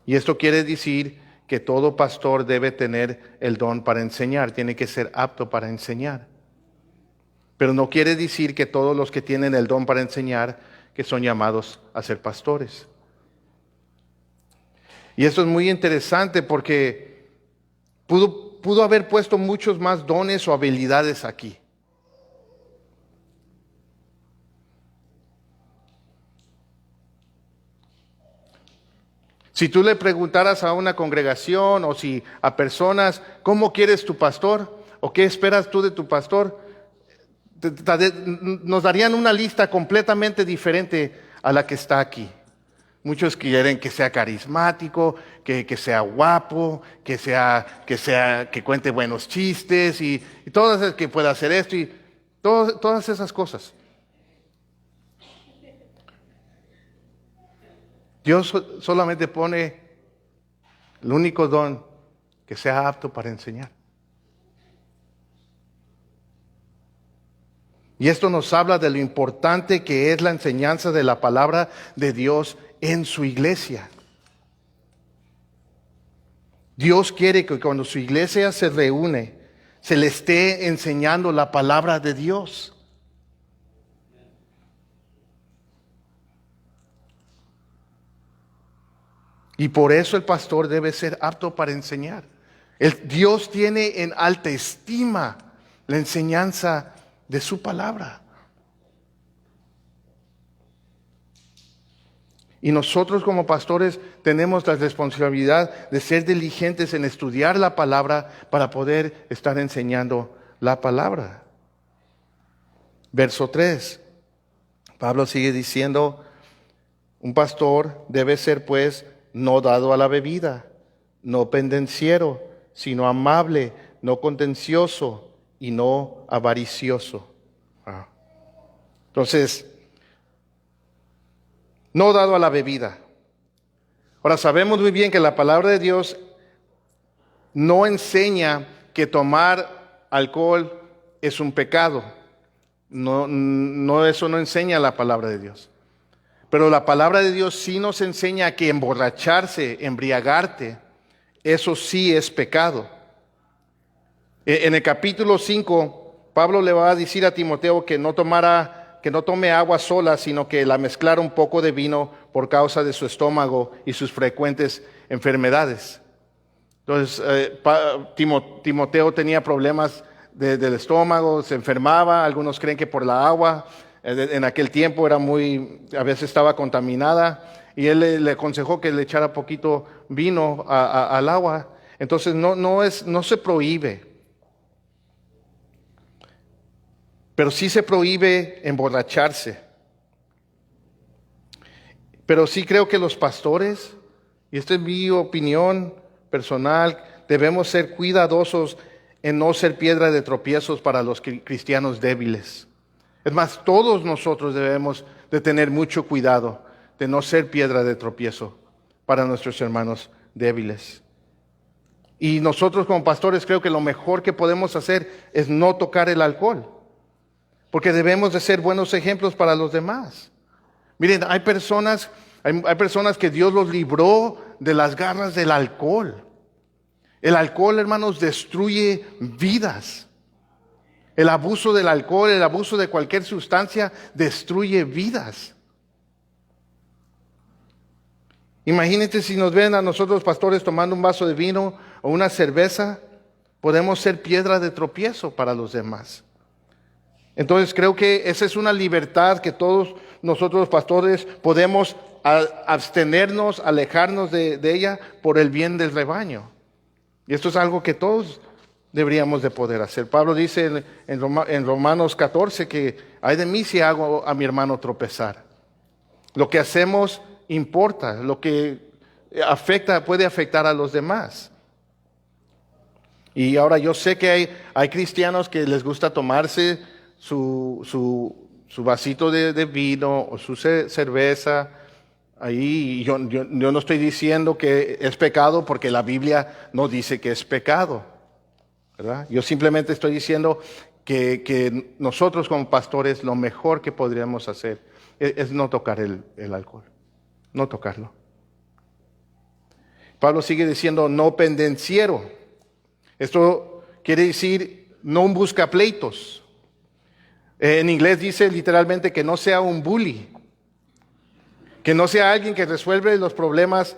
Y esto quiere decir que todo pastor debe tener el don para enseñar, tiene que ser apto para enseñar. Pero no quiere decir que todos los que tienen el don para enseñar, que son llamados a ser pastores. Y esto es muy interesante porque pudo haber puesto muchos más dones o habilidades aquí. Si tú le preguntaras a una congregación o si a personas, ¿cómo quieres tu pastor? ¿O qué esperas tú de tu pastor? Nos darían una lista completamente diferente a la que está aquí. Muchos quieren que sea carismático, que sea guapo, que cuente buenos chistes y que pueda hacer esto y todas esas cosas. Dios solamente pone el único don que sea apto para enseñar. Y esto nos habla de lo importante que es la enseñanza de la palabra de Dios en su iglesia. Dios quiere que cuando su iglesia se reúne, se le esté enseñando la palabra de Dios. Y por eso el pastor debe ser apto para enseñar. Dios tiene en alta estima la enseñanza de su palabra. Y nosotros como pastores tenemos la responsabilidad de ser diligentes en estudiar la palabra para poder estar enseñando la palabra. Verso 3. Pablo sigue diciendo, un pastor debe ser pues no dado a la bebida, no pendenciero, sino amable, no contencioso y no avaricioso. Entonces, no dado a la bebida. Ahora sabemos muy bien que la palabra de Dios no enseña que tomar alcohol es un pecado. No, eso no enseña la palabra de Dios. Pero la palabra de Dios sí nos enseña que emborracharse, embriagarte, eso sí es pecado. En el capítulo 5, Pablo le va a decir a Timoteo que no tome agua sola, sino que la mezclara un poco de vino por causa de su estómago y sus frecuentes enfermedades. Entonces, Timoteo tenía problemas del estómago, se enfermaba, algunos creen que por la agua. En aquel tiempo a veces estaba contaminada, y él le aconsejó que le echara poquito vino al agua. Entonces no se prohíbe, pero sí se prohíbe emborracharse. Pero sí creo que los pastores, y esta es mi opinión personal, debemos ser cuidadosos en no ser piedra de tropiezos para los cristianos débiles. Es más, todos nosotros debemos de tener mucho cuidado de no ser piedra de tropiezo para nuestros hermanos débiles. Y nosotros como pastores creo que lo mejor que podemos hacer es no tocar el alcohol, porque debemos de ser buenos ejemplos para los demás. Miren, hay personas que Dios los libró de las garras del alcohol. El alcohol, hermanos, destruye vidas. El abuso del alcohol, el abuso de cualquier sustancia destruye vidas. Imagínate si nos ven a nosotros pastores tomando un vaso de vino o una cerveza, podemos ser piedra de tropiezo para los demás. Entonces creo que esa es una libertad que todos nosotros pastores podemos abstenernos, alejarnos de ella por el bien del rebaño. Y esto es algo que todos deberíamos de poder hacer. Pablo dice en Romanos 14 que ay de mí si hago a mi hermano tropezar. Lo que hacemos importa, lo que puede afectar a los demás. Y ahora yo sé que hay cristianos que les gusta tomarse su vasito de vino o su cerveza. Ahí yo no estoy diciendo que es pecado porque la Biblia no dice que es pecado, ¿verdad? Yo simplemente estoy diciendo que nosotros como pastores lo mejor que podríamos hacer es no tocar el alcohol, no tocarlo. Pablo sigue diciendo no pendenciero. Esto quiere decir no un buscapleitos. En inglés dice literalmente que no sea un bully, que no sea alguien que resuelve los problemas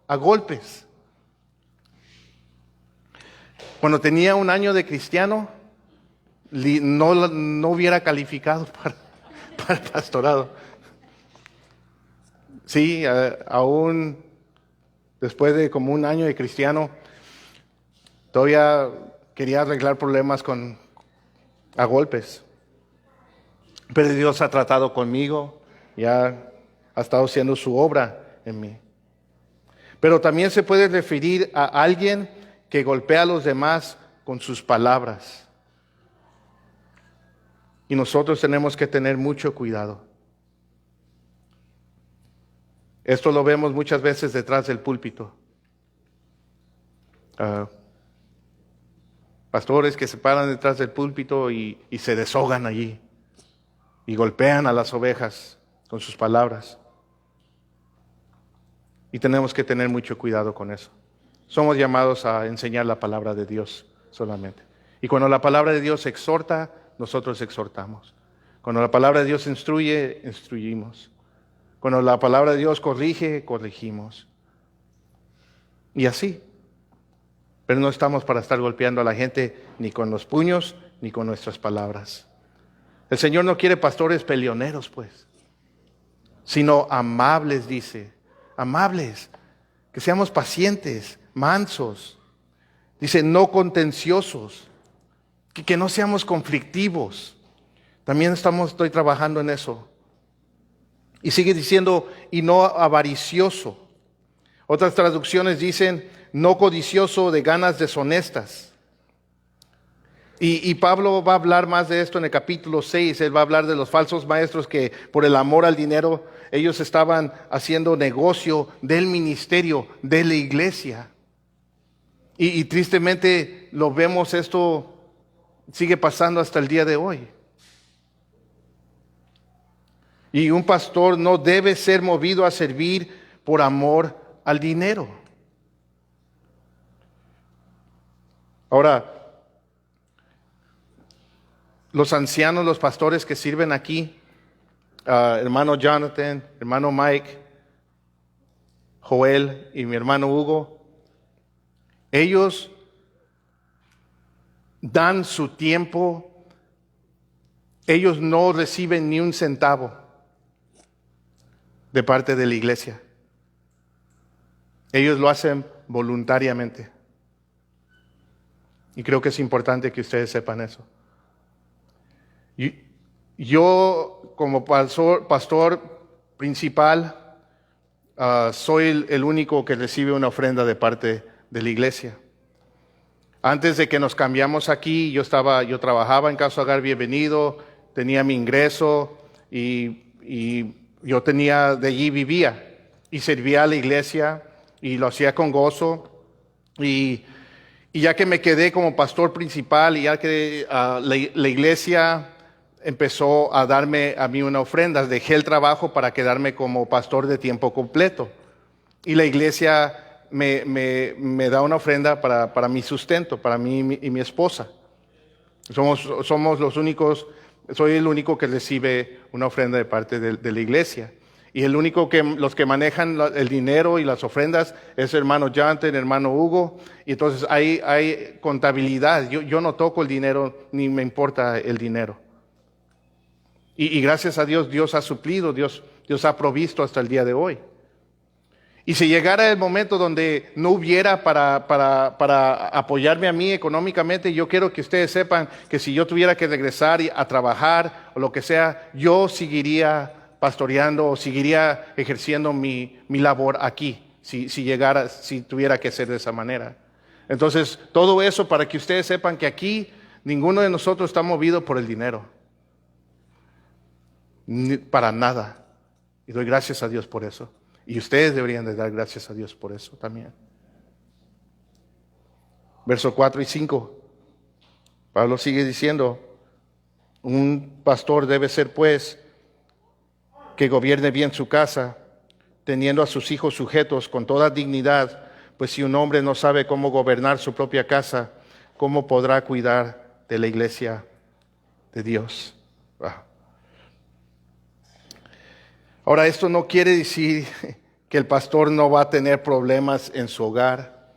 a golpes. Cuando tenía 1 año de cristiano, no hubiera calificado para el pastorado. Sí, aún después de como 1 año de cristiano, todavía quería arreglar problemas a golpes. Pero Dios ha tratado conmigo, ya ha estado haciendo su obra en mí. Pero también se puede referir a alguien que golpea a los demás con sus palabras. Y nosotros tenemos que tener mucho cuidado. Esto lo vemos muchas veces detrás del púlpito. Pastores que se paran detrás del púlpito y se deshogan allí y golpean a las ovejas con sus palabras. Y tenemos que tener mucho cuidado con eso. Somos llamados a enseñar la palabra de Dios solamente. Y cuando la palabra de Dios exhorta, nosotros exhortamos. Cuando la palabra de Dios instruye, instruimos. Cuando la palabra de Dios corrige, corregimos. Y así. Pero no estamos para estar golpeando a la gente ni con los puños ni con nuestras palabras. El Señor no quiere pastores peleoneros, pues, sino amables, dice. Amables, que seamos pacientes, mansos. Dice, no contenciosos, que no seamos conflictivos. También estoy trabajando en eso. Y sigue diciendo, y no avaricioso. Otras traducciones dicen, no codicioso de ganas deshonestas. Y Pablo va a hablar más de esto en el capítulo 6. Él va a hablar de los falsos maestros que por el amor al dinero, ellos estaban haciendo negocio del ministerio, de la iglesia. Y tristemente lo vemos, esto sigue pasando hasta el día de hoy. Y un pastor no debe ser movido a servir por amor al dinero. Ahora, los ancianos, los pastores que sirven aquí, hermano Jonathan, hermano Mike, Joel y mi hermano Hugo, ellos dan su tiempo, ellos no reciben ni un centavo de parte de la iglesia. Ellos lo hacen voluntariamente. Y creo que es importante que ustedes sepan eso. Yo, como pastor principal, soy el único que recibe una ofrenda de parte de la iglesia. Antes de que nos cambiamos aquí, yo trabajaba en Casa Hogar Bienvenido, tenía mi ingreso y yo de allí vivía y servía a la iglesia y lo hacía con gozo. Y ya que me quedé como pastor principal y ya que la iglesia empezó a darme a mí una ofrenda, dejé el trabajo para quedarme como pastor de tiempo completo. Y la iglesia me da una ofrenda para mi sustento, para mí y mi esposa. Somos los únicos, soy el único que recibe una ofrenda de parte de la iglesia. Y los que manejan el dinero y las ofrendas es el hermano Jonathan, el hermano Hugo. Y entonces hay contabilidad. Yo no toco el dinero, ni me importa el dinero. Y gracias a Dios, Dios ha suplido, Dios ha provisto hasta el día de hoy. Y si llegara el momento donde no hubiera para apoyarme a mí económicamente, yo quiero que ustedes sepan que si yo tuviera que regresar a trabajar o lo que sea, yo seguiría pastoreando o seguiría ejerciendo mi labor aquí, si tuviera que ser de esa manera. Entonces, todo eso para que ustedes sepan que aquí ninguno de nosotros está movido por el dinero. Para nada. Y doy gracias a Dios por eso. Y ustedes deberían de dar gracias a Dios por eso también. Versos 4 y 5. Pablo sigue diciendo, un pastor debe ser pues que gobierne bien su casa, teniendo a sus hijos sujetos con toda dignidad, pues si un hombre no sabe cómo gobernar su propia casa, ¿cómo podrá cuidar de la iglesia de Dios? Ahora, esto no quiere decir que el pastor no va a tener problemas en su hogar.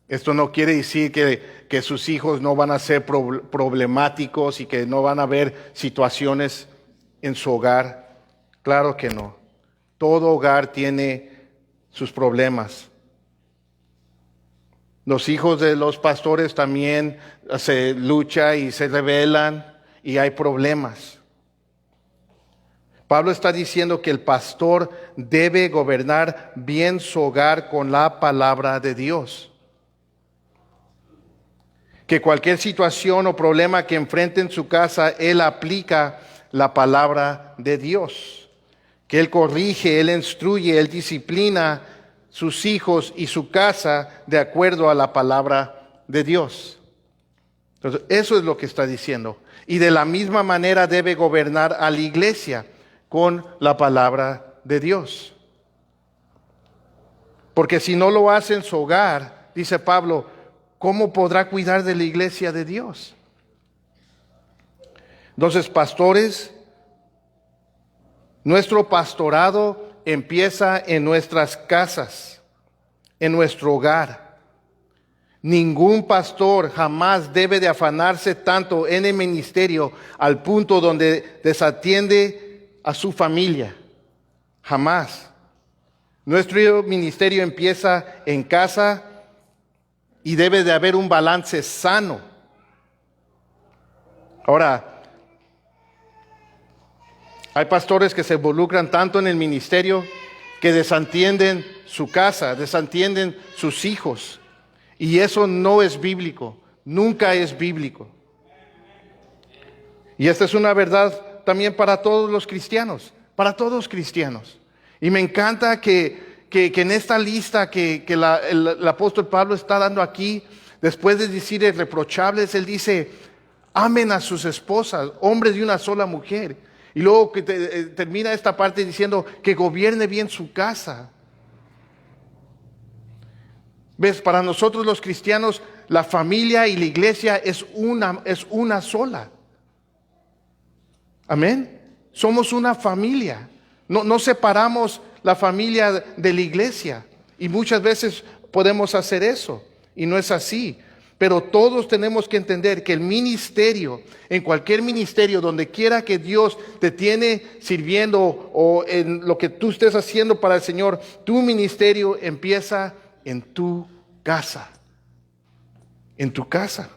Esto no quiere decir que sus hijos no van a ser problemáticos y que no van a haber situaciones en su hogar. Claro que no. Todo hogar tiene sus problemas. Los hijos de los pastores también se luchan y se rebelan y hay problemas. Pablo está diciendo que el pastor debe gobernar bien su hogar con la palabra de Dios. Que cualquier situación o problema que enfrente en su casa, él aplica la palabra de Dios. Que él corrige, él instruye, él disciplina sus hijos y su casa de acuerdo a la palabra de Dios. Entonces, eso es lo que está diciendo. Y de la misma manera debe gobernar a la iglesia con la palabra de Dios. Porque si no lo hace en su hogar, dice Pablo, ¿cómo podrá cuidar de la iglesia de Dios? Entonces, pastores, nuestro pastorado empieza en nuestras casas, en nuestro hogar. Ningún pastor jamás debe de afanarse tanto en el ministerio al punto donde desatiende a su familia. Jamás. Nuestro ministerio empieza en casa y debe de haber un balance sano. Ahora, hay pastores que se involucran tanto en el ministerio que desatienden su casa, desatienden sus hijos. Y eso no es bíblico, nunca es bíblico. Y esta es una verdad también para todos los cristianos, para todos cristianos. Y me encanta que en esta lista que el apóstol Pablo está dando aquí, después de decir irreprochables, él dice, amen a sus esposas, hombres de una sola mujer. Y luego que termina esta parte diciendo que gobierne bien su casa. ¿Ves? Para nosotros los cristianos, la familia y la iglesia es una sola. Amén. Somos una familia. No separamos la familia de la iglesia. Y muchas veces podemos hacer eso. Y no es así. Pero todos tenemos que entender que el ministerio, en cualquier ministerio, donde quiera que Dios te tiene sirviendo o en lo que tú estés haciendo para el Señor, tu ministerio empieza en tu casa. En tu casa.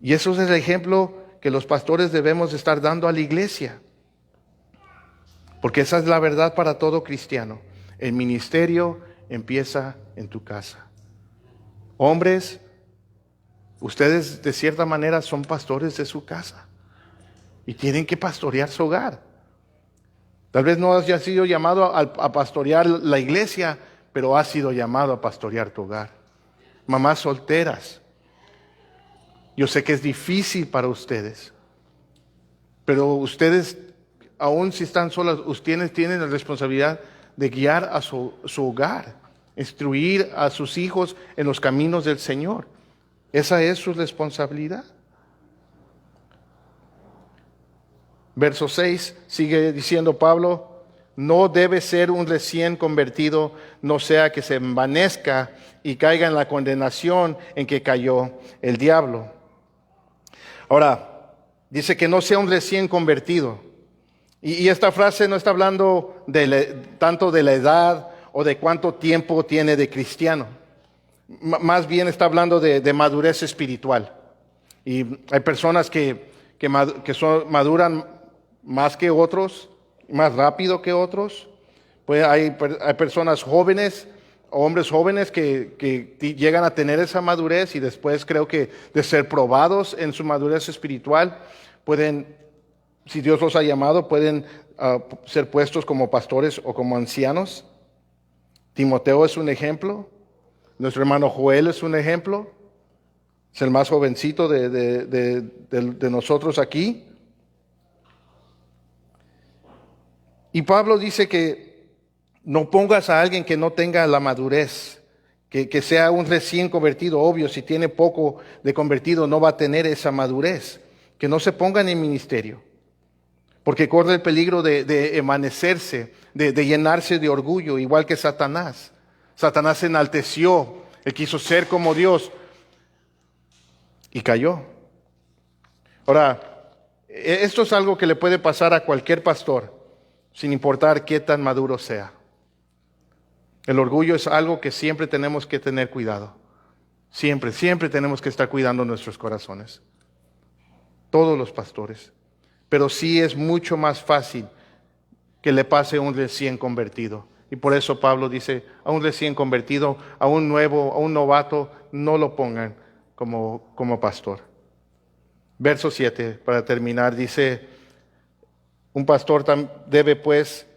Y eso es el ejemplo que los pastores debemos estar dando a la iglesia. Porque esa es la verdad para todo cristiano. El ministerio empieza en tu casa. Hombres, ustedes de cierta manera son pastores de su casa. Y tienen que pastorear su hogar. Tal vez no haya sido llamado a pastorear la iglesia, pero has sido llamado a pastorear tu hogar. Mamás solteras, yo sé que es difícil para ustedes, pero ustedes, aun si están solas, ustedes tienen la responsabilidad de guiar a su hogar, instruir a sus hijos en los caminos del Señor. Esa es su responsabilidad. Verso 6 sigue diciendo Pablo, no debe ser un recién convertido, no sea que se envanezca y caiga en la condenación en que cayó el diablo. Ahora, dice que no sea un recién convertido. Y esta frase no está hablando tanto de la edad o de cuánto tiempo tiene de cristiano. Más bien está hablando de madurez espiritual. Y hay personas que maduran más que otros, más rápido que otros. Pues hay personas jóvenes, hombres jóvenes que llegan a tener esa madurez y después creo que de ser probados en su madurez espiritual, pueden, si Dios los ha llamado, pueden ser puestos como pastores o como ancianos. Timoteo es un ejemplo. Nuestro hermano Joel es un ejemplo. Es el más jovencito de nosotros aquí. Y Pablo dice que No pongas a alguien que no tenga la madurez, que sea un recién convertido. Obvio, si tiene poco de convertido no va a tener esa madurez. Que no se ponga en el ministerio, porque corre el peligro de envanecerse, de llenarse de orgullo, igual que Satanás. Satanás se enalteció, él quiso ser como Dios y cayó. Ahora, esto es algo que le puede pasar a cualquier pastor, sin importar qué tan maduro sea. El orgullo es algo que siempre tenemos que tener cuidado. Siempre, siempre tenemos que estar cuidando nuestros corazones. Todos los pastores. Pero sí es mucho más fácil que le pase a un recién convertido. Y por eso Pablo dice, a un recién convertido, a un nuevo, a un novato, no lo pongan como pastor. Verso 7, para terminar, dice, un pastor debe pues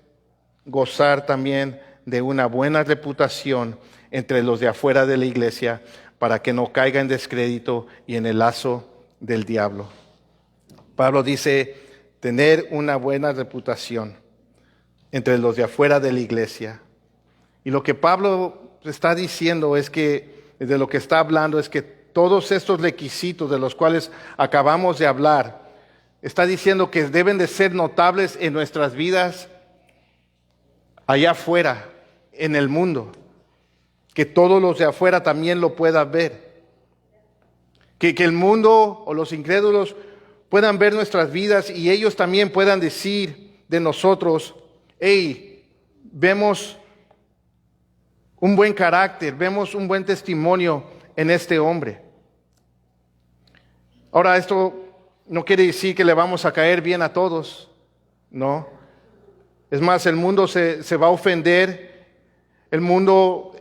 gozar también de una buena reputación entre los de afuera de la iglesia, para que no caiga en descrédito y en el lazo del diablo. Pablo dice, tener una buena reputación entre los de afuera de la iglesia. Y lo que Pablo está diciendo es que, de lo que está hablando, es que todos estos requisitos de los cuales acabamos de hablar, está diciendo que deben de ser notables en nuestras vidas allá afuera, en el mundo. Que todos los de afuera también lo puedan ver. Que el mundo o los incrédulos puedan ver nuestras vidas y ellos también puedan decir de nosotros, hey, vemos un buen carácter, vemos un buen testimonio en este hombre. Ahora, esto no quiere decir que le vamos a caer bien a todos, no. Es más, el mundo se va a ofender, el mundo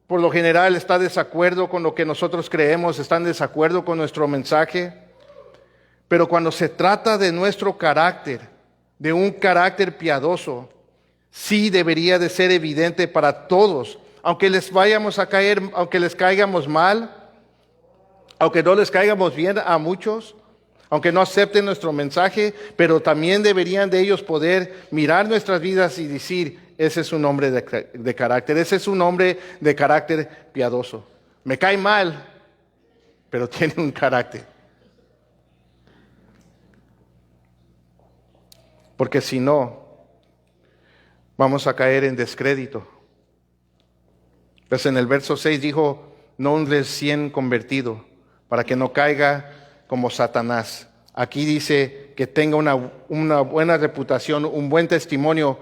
por lo general está en desacuerdo con lo que nosotros creemos, está en desacuerdo con nuestro mensaje. Pero cuando se trata de nuestro carácter, de un carácter piadoso, sí debería de ser evidente para todos, aunque les vayamos a caer, aunque les caigamos mal, aunque no les caigamos bien a muchos, aunque no acepten nuestro mensaje, pero también deberían de ellos poder mirar nuestras vidas y decir, ese es un hombre de carácter, ese es un hombre de carácter piadoso. Me cae mal, pero tiene un carácter. Porque si no, vamos a caer en descrédito. Pues en el verso 6 dijo, no un recién convertido, para que no caiga como Satanás. Aquí dice que tenga una buena reputación, un buen testimonio,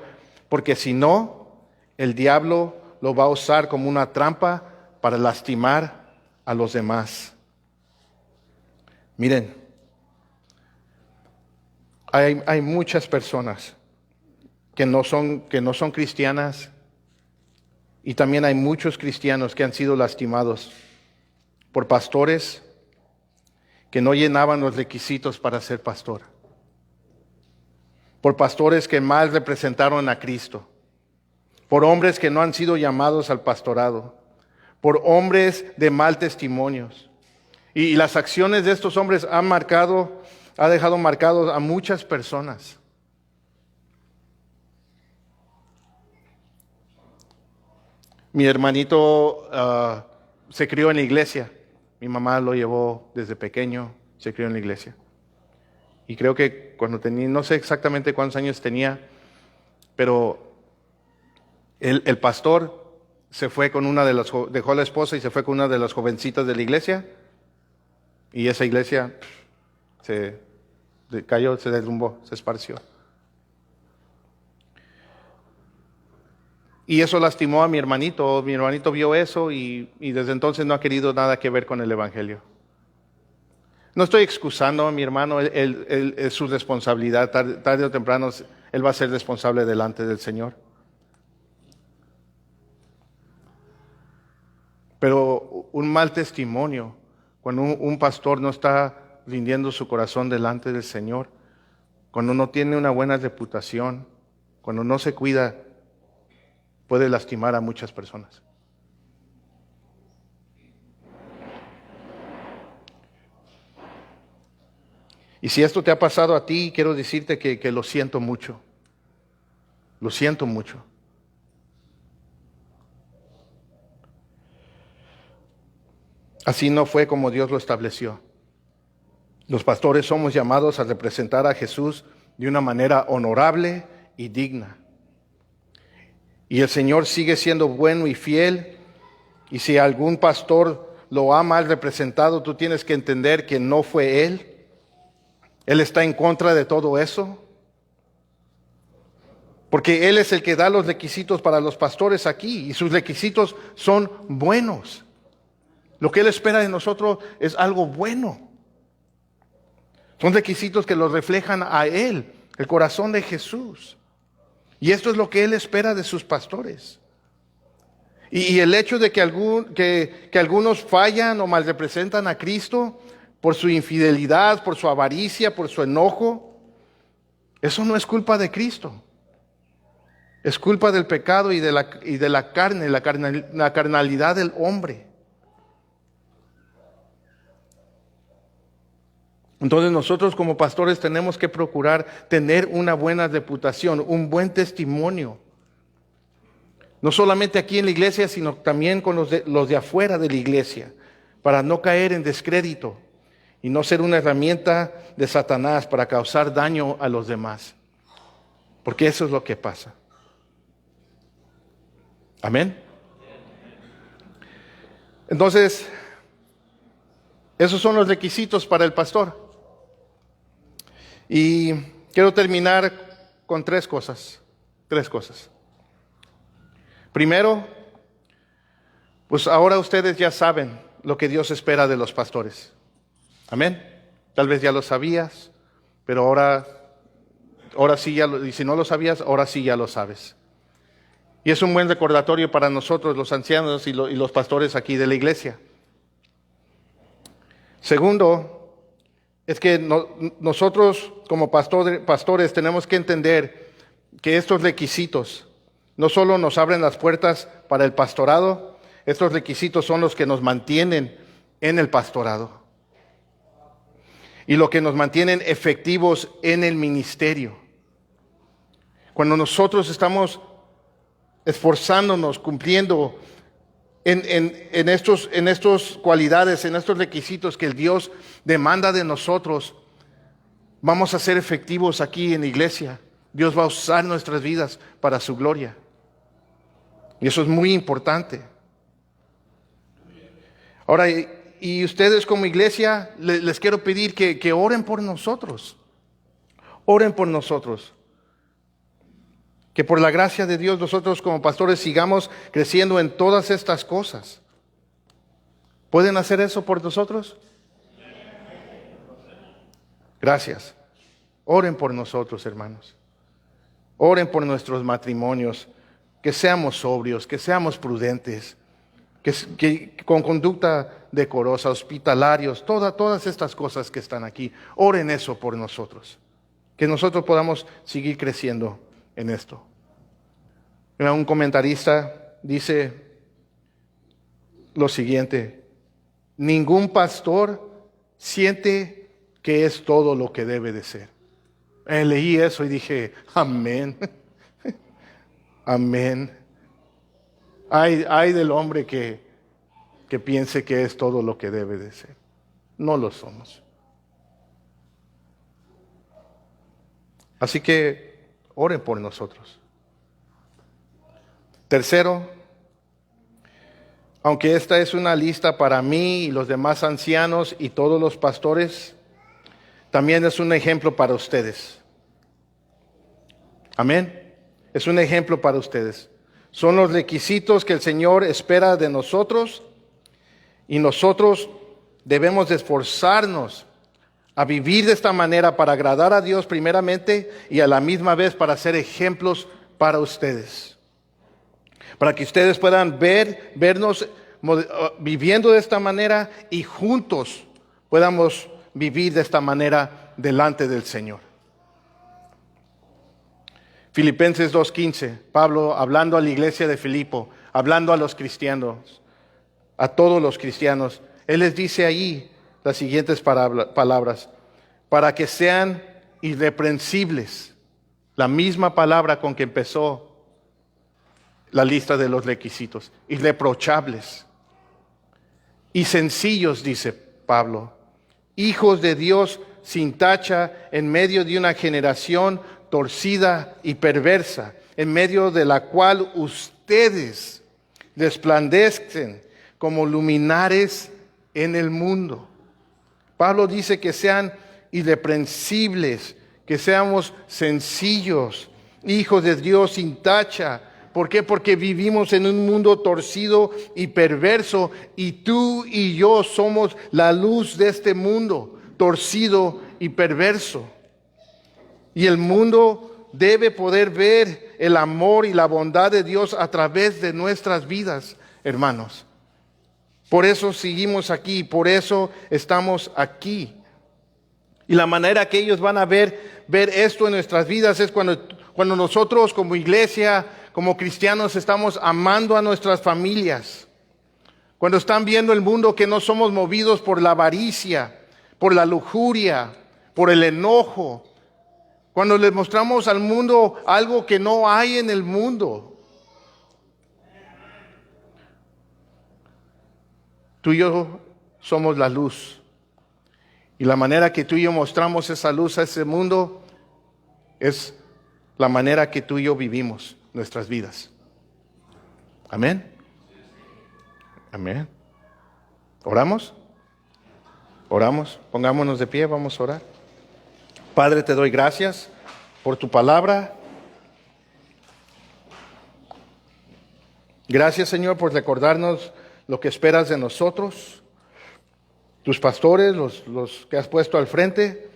porque si no, el diablo lo va a usar como una trampa para lastimar a los demás. Miren, hay muchas personas que no son cristianas, y también hay muchos cristianos que han sido lastimados por pastores que no llenaban los requisitos para ser pastor, por pastores que mal representaron a Cristo, por hombres que no han sido llamados al pastorado, por hombres de mal testimonios. Y las acciones de estos hombres ha dejado marcados a muchas personas. Mi hermanito se crió en la iglesia. Mi mamá lo llevó desde pequeño, se crió en la iglesia. Y creo que cuando tenía, no sé exactamente cuántos años tenía, pero el pastor se fue con dejó a la esposa y se fue con una de las jovencitas de la iglesia. Y esa iglesia se cayó, se derrumbó, se esparció. Y eso lastimó a mi hermanito. Mi hermanito vio eso y desde entonces no ha querido nada que ver con el evangelio. No estoy excusando a mi hermano, él es su responsabilidad. Tarde o temprano él va a ser responsable delante del Señor. Pero un mal testimonio, cuando un pastor no está rindiendo su corazón delante del Señor, cuando no tiene una buena reputación, cuando no se cuida, puede lastimar a muchas personas. Y si esto te ha pasado a ti, quiero decirte que lo siento mucho. Lo siento mucho. Así no fue como Dios lo estableció. Los pastores somos llamados a representar a Jesús de una manera honorable y digna. Y el Señor sigue siendo bueno y fiel. Y si algún pastor lo ha mal representado, tú tienes que entender que no fue Él. Él está en contra de todo eso. Porque Él es el que da los requisitos para los pastores aquí. Y sus requisitos son buenos. Lo que Él espera de nosotros es algo bueno. Son requisitos que los reflejan a Él, el corazón de Jesús. Y esto es lo que Él espera de sus pastores. Y el hecho de que algunos fallan o mal representan a Cristo por su infidelidad, por su avaricia, por su enojo, eso no es culpa de Cristo. Es culpa del pecado y de la carne, la carnalidad del hombre. Entonces nosotros como pastores tenemos que procurar tener una buena reputación, un buen testimonio. No solamente aquí en la iglesia, sino también con los de afuera de la iglesia, para no caer en descrédito y no ser una herramienta de Satanás para causar daño a los demás. Porque eso es lo que pasa. Amén. Entonces, esos son los requisitos para el pastor. Y quiero terminar con tres cosas. Primero, pues ahora ustedes ya saben lo que Dios espera de los pastores. Amén. Tal vez ya lo sabías, pero ahora sí y si no lo sabías, ahora sí ya lo sabes. Y es un buen recordatorio para nosotros, los ancianos y los pastores aquí de la iglesia. Segundo, es que nosotros como pastores tenemos que entender que estos requisitos no solo nos abren las puertas para el pastorado, estos requisitos son los que nos mantienen en el pastorado y lo que nos mantienen efectivos en el ministerio. Cuando nosotros estamos esforzándonos, cumpliendo en estos cualidades, en estos requisitos que el Dios demanda de nosotros, vamos a ser efectivos aquí en la iglesia. Dios va a usar nuestras vidas para su gloria. Y eso es muy importante. Ahora, y ustedes como iglesia, les quiero pedir que oren por nosotros. Oren por nosotros. Que por la gracia de Dios nosotros como pastores sigamos creciendo en todas estas cosas. ¿Pueden hacer eso por nosotros? Gracias. Oren por nosotros, hermanos. Oren por nuestros matrimonios. Que seamos sobrios, que seamos prudentes, que con conducta decorosa, hospitalarios, todas estas cosas que están aquí. Oren eso por nosotros. Que nosotros podamos seguir creciendo en esto. Un comentarista dice lo siguiente: ningún pastor siente que es todo lo que debe de ser. Leí eso y dije, amén, amén. Ay del hombre que piense que es todo lo que debe de ser. No lo somos. Así que oren por nosotros. Tercero, aunque esta es una lista para mí y los demás ancianos y todos los pastores, también es un ejemplo para ustedes. Amén. Es un ejemplo para ustedes. Son los requisitos que el Señor espera de nosotros y nosotros debemos de esforzarnos a vivir de esta manera para agradar a Dios primeramente y a la misma vez para ser ejemplos para ustedes. Para que ustedes puedan vernos viviendo de esta manera y juntos podamos vivir de esta manera delante del Señor. Filipenses 2:15, Pablo hablando a la iglesia de Filipo, hablando a los cristianos, a todos los cristianos, él les dice ahí las siguientes palabras: para que sean irreprensibles, la misma palabra con que empezó la lista de los requisitos, irreprochables, y sencillos, dice Pablo, hijos de Dios sin tacha en medio de una generación torcida y perversa, en medio de la cual ustedes resplandecen como luminares en el mundo. Pablo dice que sean irreprensibles, que seamos sencillos, hijos de Dios sin tacha. ¿Por qué? Porque vivimos en un mundo torcido y perverso, y tú y yo somos la luz de este mundo torcido y perverso. Y el mundo debe poder ver el amor y la bondad de Dios a través de nuestras vidas, hermanos. Por eso seguimos aquí, por eso estamos aquí. Y la manera que ellos van a ver esto en nuestras vidas es cuando nosotros como iglesia, como cristianos, estamos amando a nuestras familias. Cuando están viendo el mundo que no somos movidos por la avaricia, por la lujuria, por el enojo. Cuando les mostramos al mundo algo que no hay en el mundo. Tú y yo somos la luz. Y la manera que tú y yo mostramos esa luz a ese mundo es la manera que tú y yo vivimos nuestras vidas. Amén. Amén. ¿Oramos? Oramos. Pongámonos de pie, vamos a orar. Padre, te doy gracias por tu palabra. Gracias, Señor, por recordarnos lo que esperas de nosotros, tus pastores, los que has puesto al frente,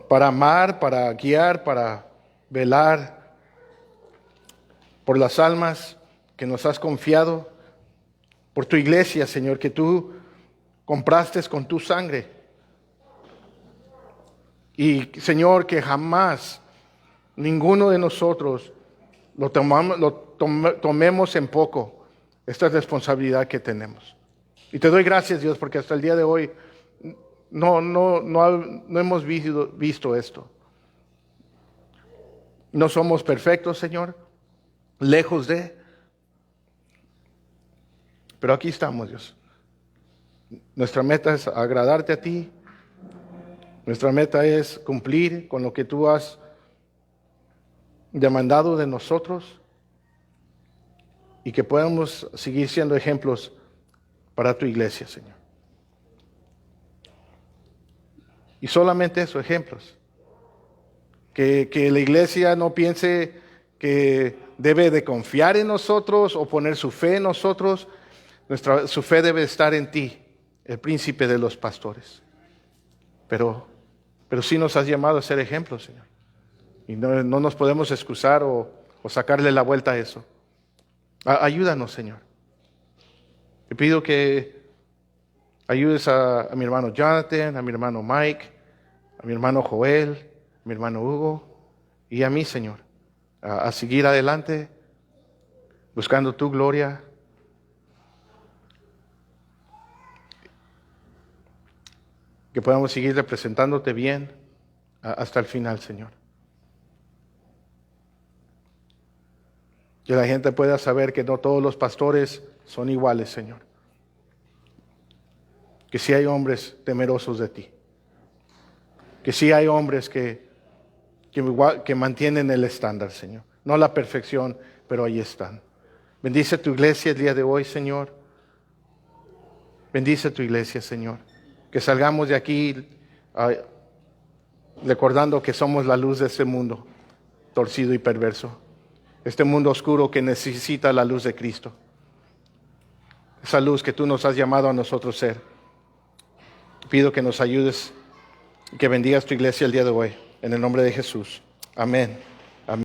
para amar, para guiar, para velar por las almas que nos has confiado, por tu iglesia, Señor, que tú compraste con tu sangre. Y, Señor, que jamás ninguno de nosotros tomemos en poco esta responsabilidad que tenemos. Y te doy gracias, Dios, porque hasta el día de hoy no hemos visto esto. No somos perfectos, Señor, lejos de. Pero aquí estamos, Dios. Nuestra meta es agradarte a ti. Nuestra meta es cumplir con lo que tú has demandado de nosotros y que podamos seguir siendo ejemplos para tu iglesia, Señor. Y solamente eso, ejemplos. Que la iglesia no piense que debe de confiar en nosotros o poner su fe en nosotros. Su fe debe estar en ti, el príncipe de los pastores. Pero sí nos has llamado a ser ejemplos, Señor. Y no nos podemos excusar o sacarle la vuelta a eso. Ayúdanos, Señor. Te pido que ayudes a mi hermano Jonathan, a mi hermano Mike, a mi hermano Joel, a mi hermano Hugo y a mí, Señor, a seguir adelante buscando tu gloria. Que podamos seguir representándote bien hasta el final, Señor. Que la gente pueda saber que no todos los pastores son iguales, Señor. Que sí hay hombres temerosos de ti. Que sí hay hombres que mantienen el estándar, Señor. No la perfección, pero ahí están. Bendice tu iglesia el día de hoy, Señor. Bendice tu iglesia, Señor. Que salgamos de aquí recordando que somos la luz de este mundo torcido y perverso. Este mundo oscuro que necesita la luz de Cristo. Esa luz que tú nos has llamado a nosotros ser. Pido que nos ayudes y que bendigas tu iglesia el día de hoy. En el nombre de Jesús. Amén. Amén.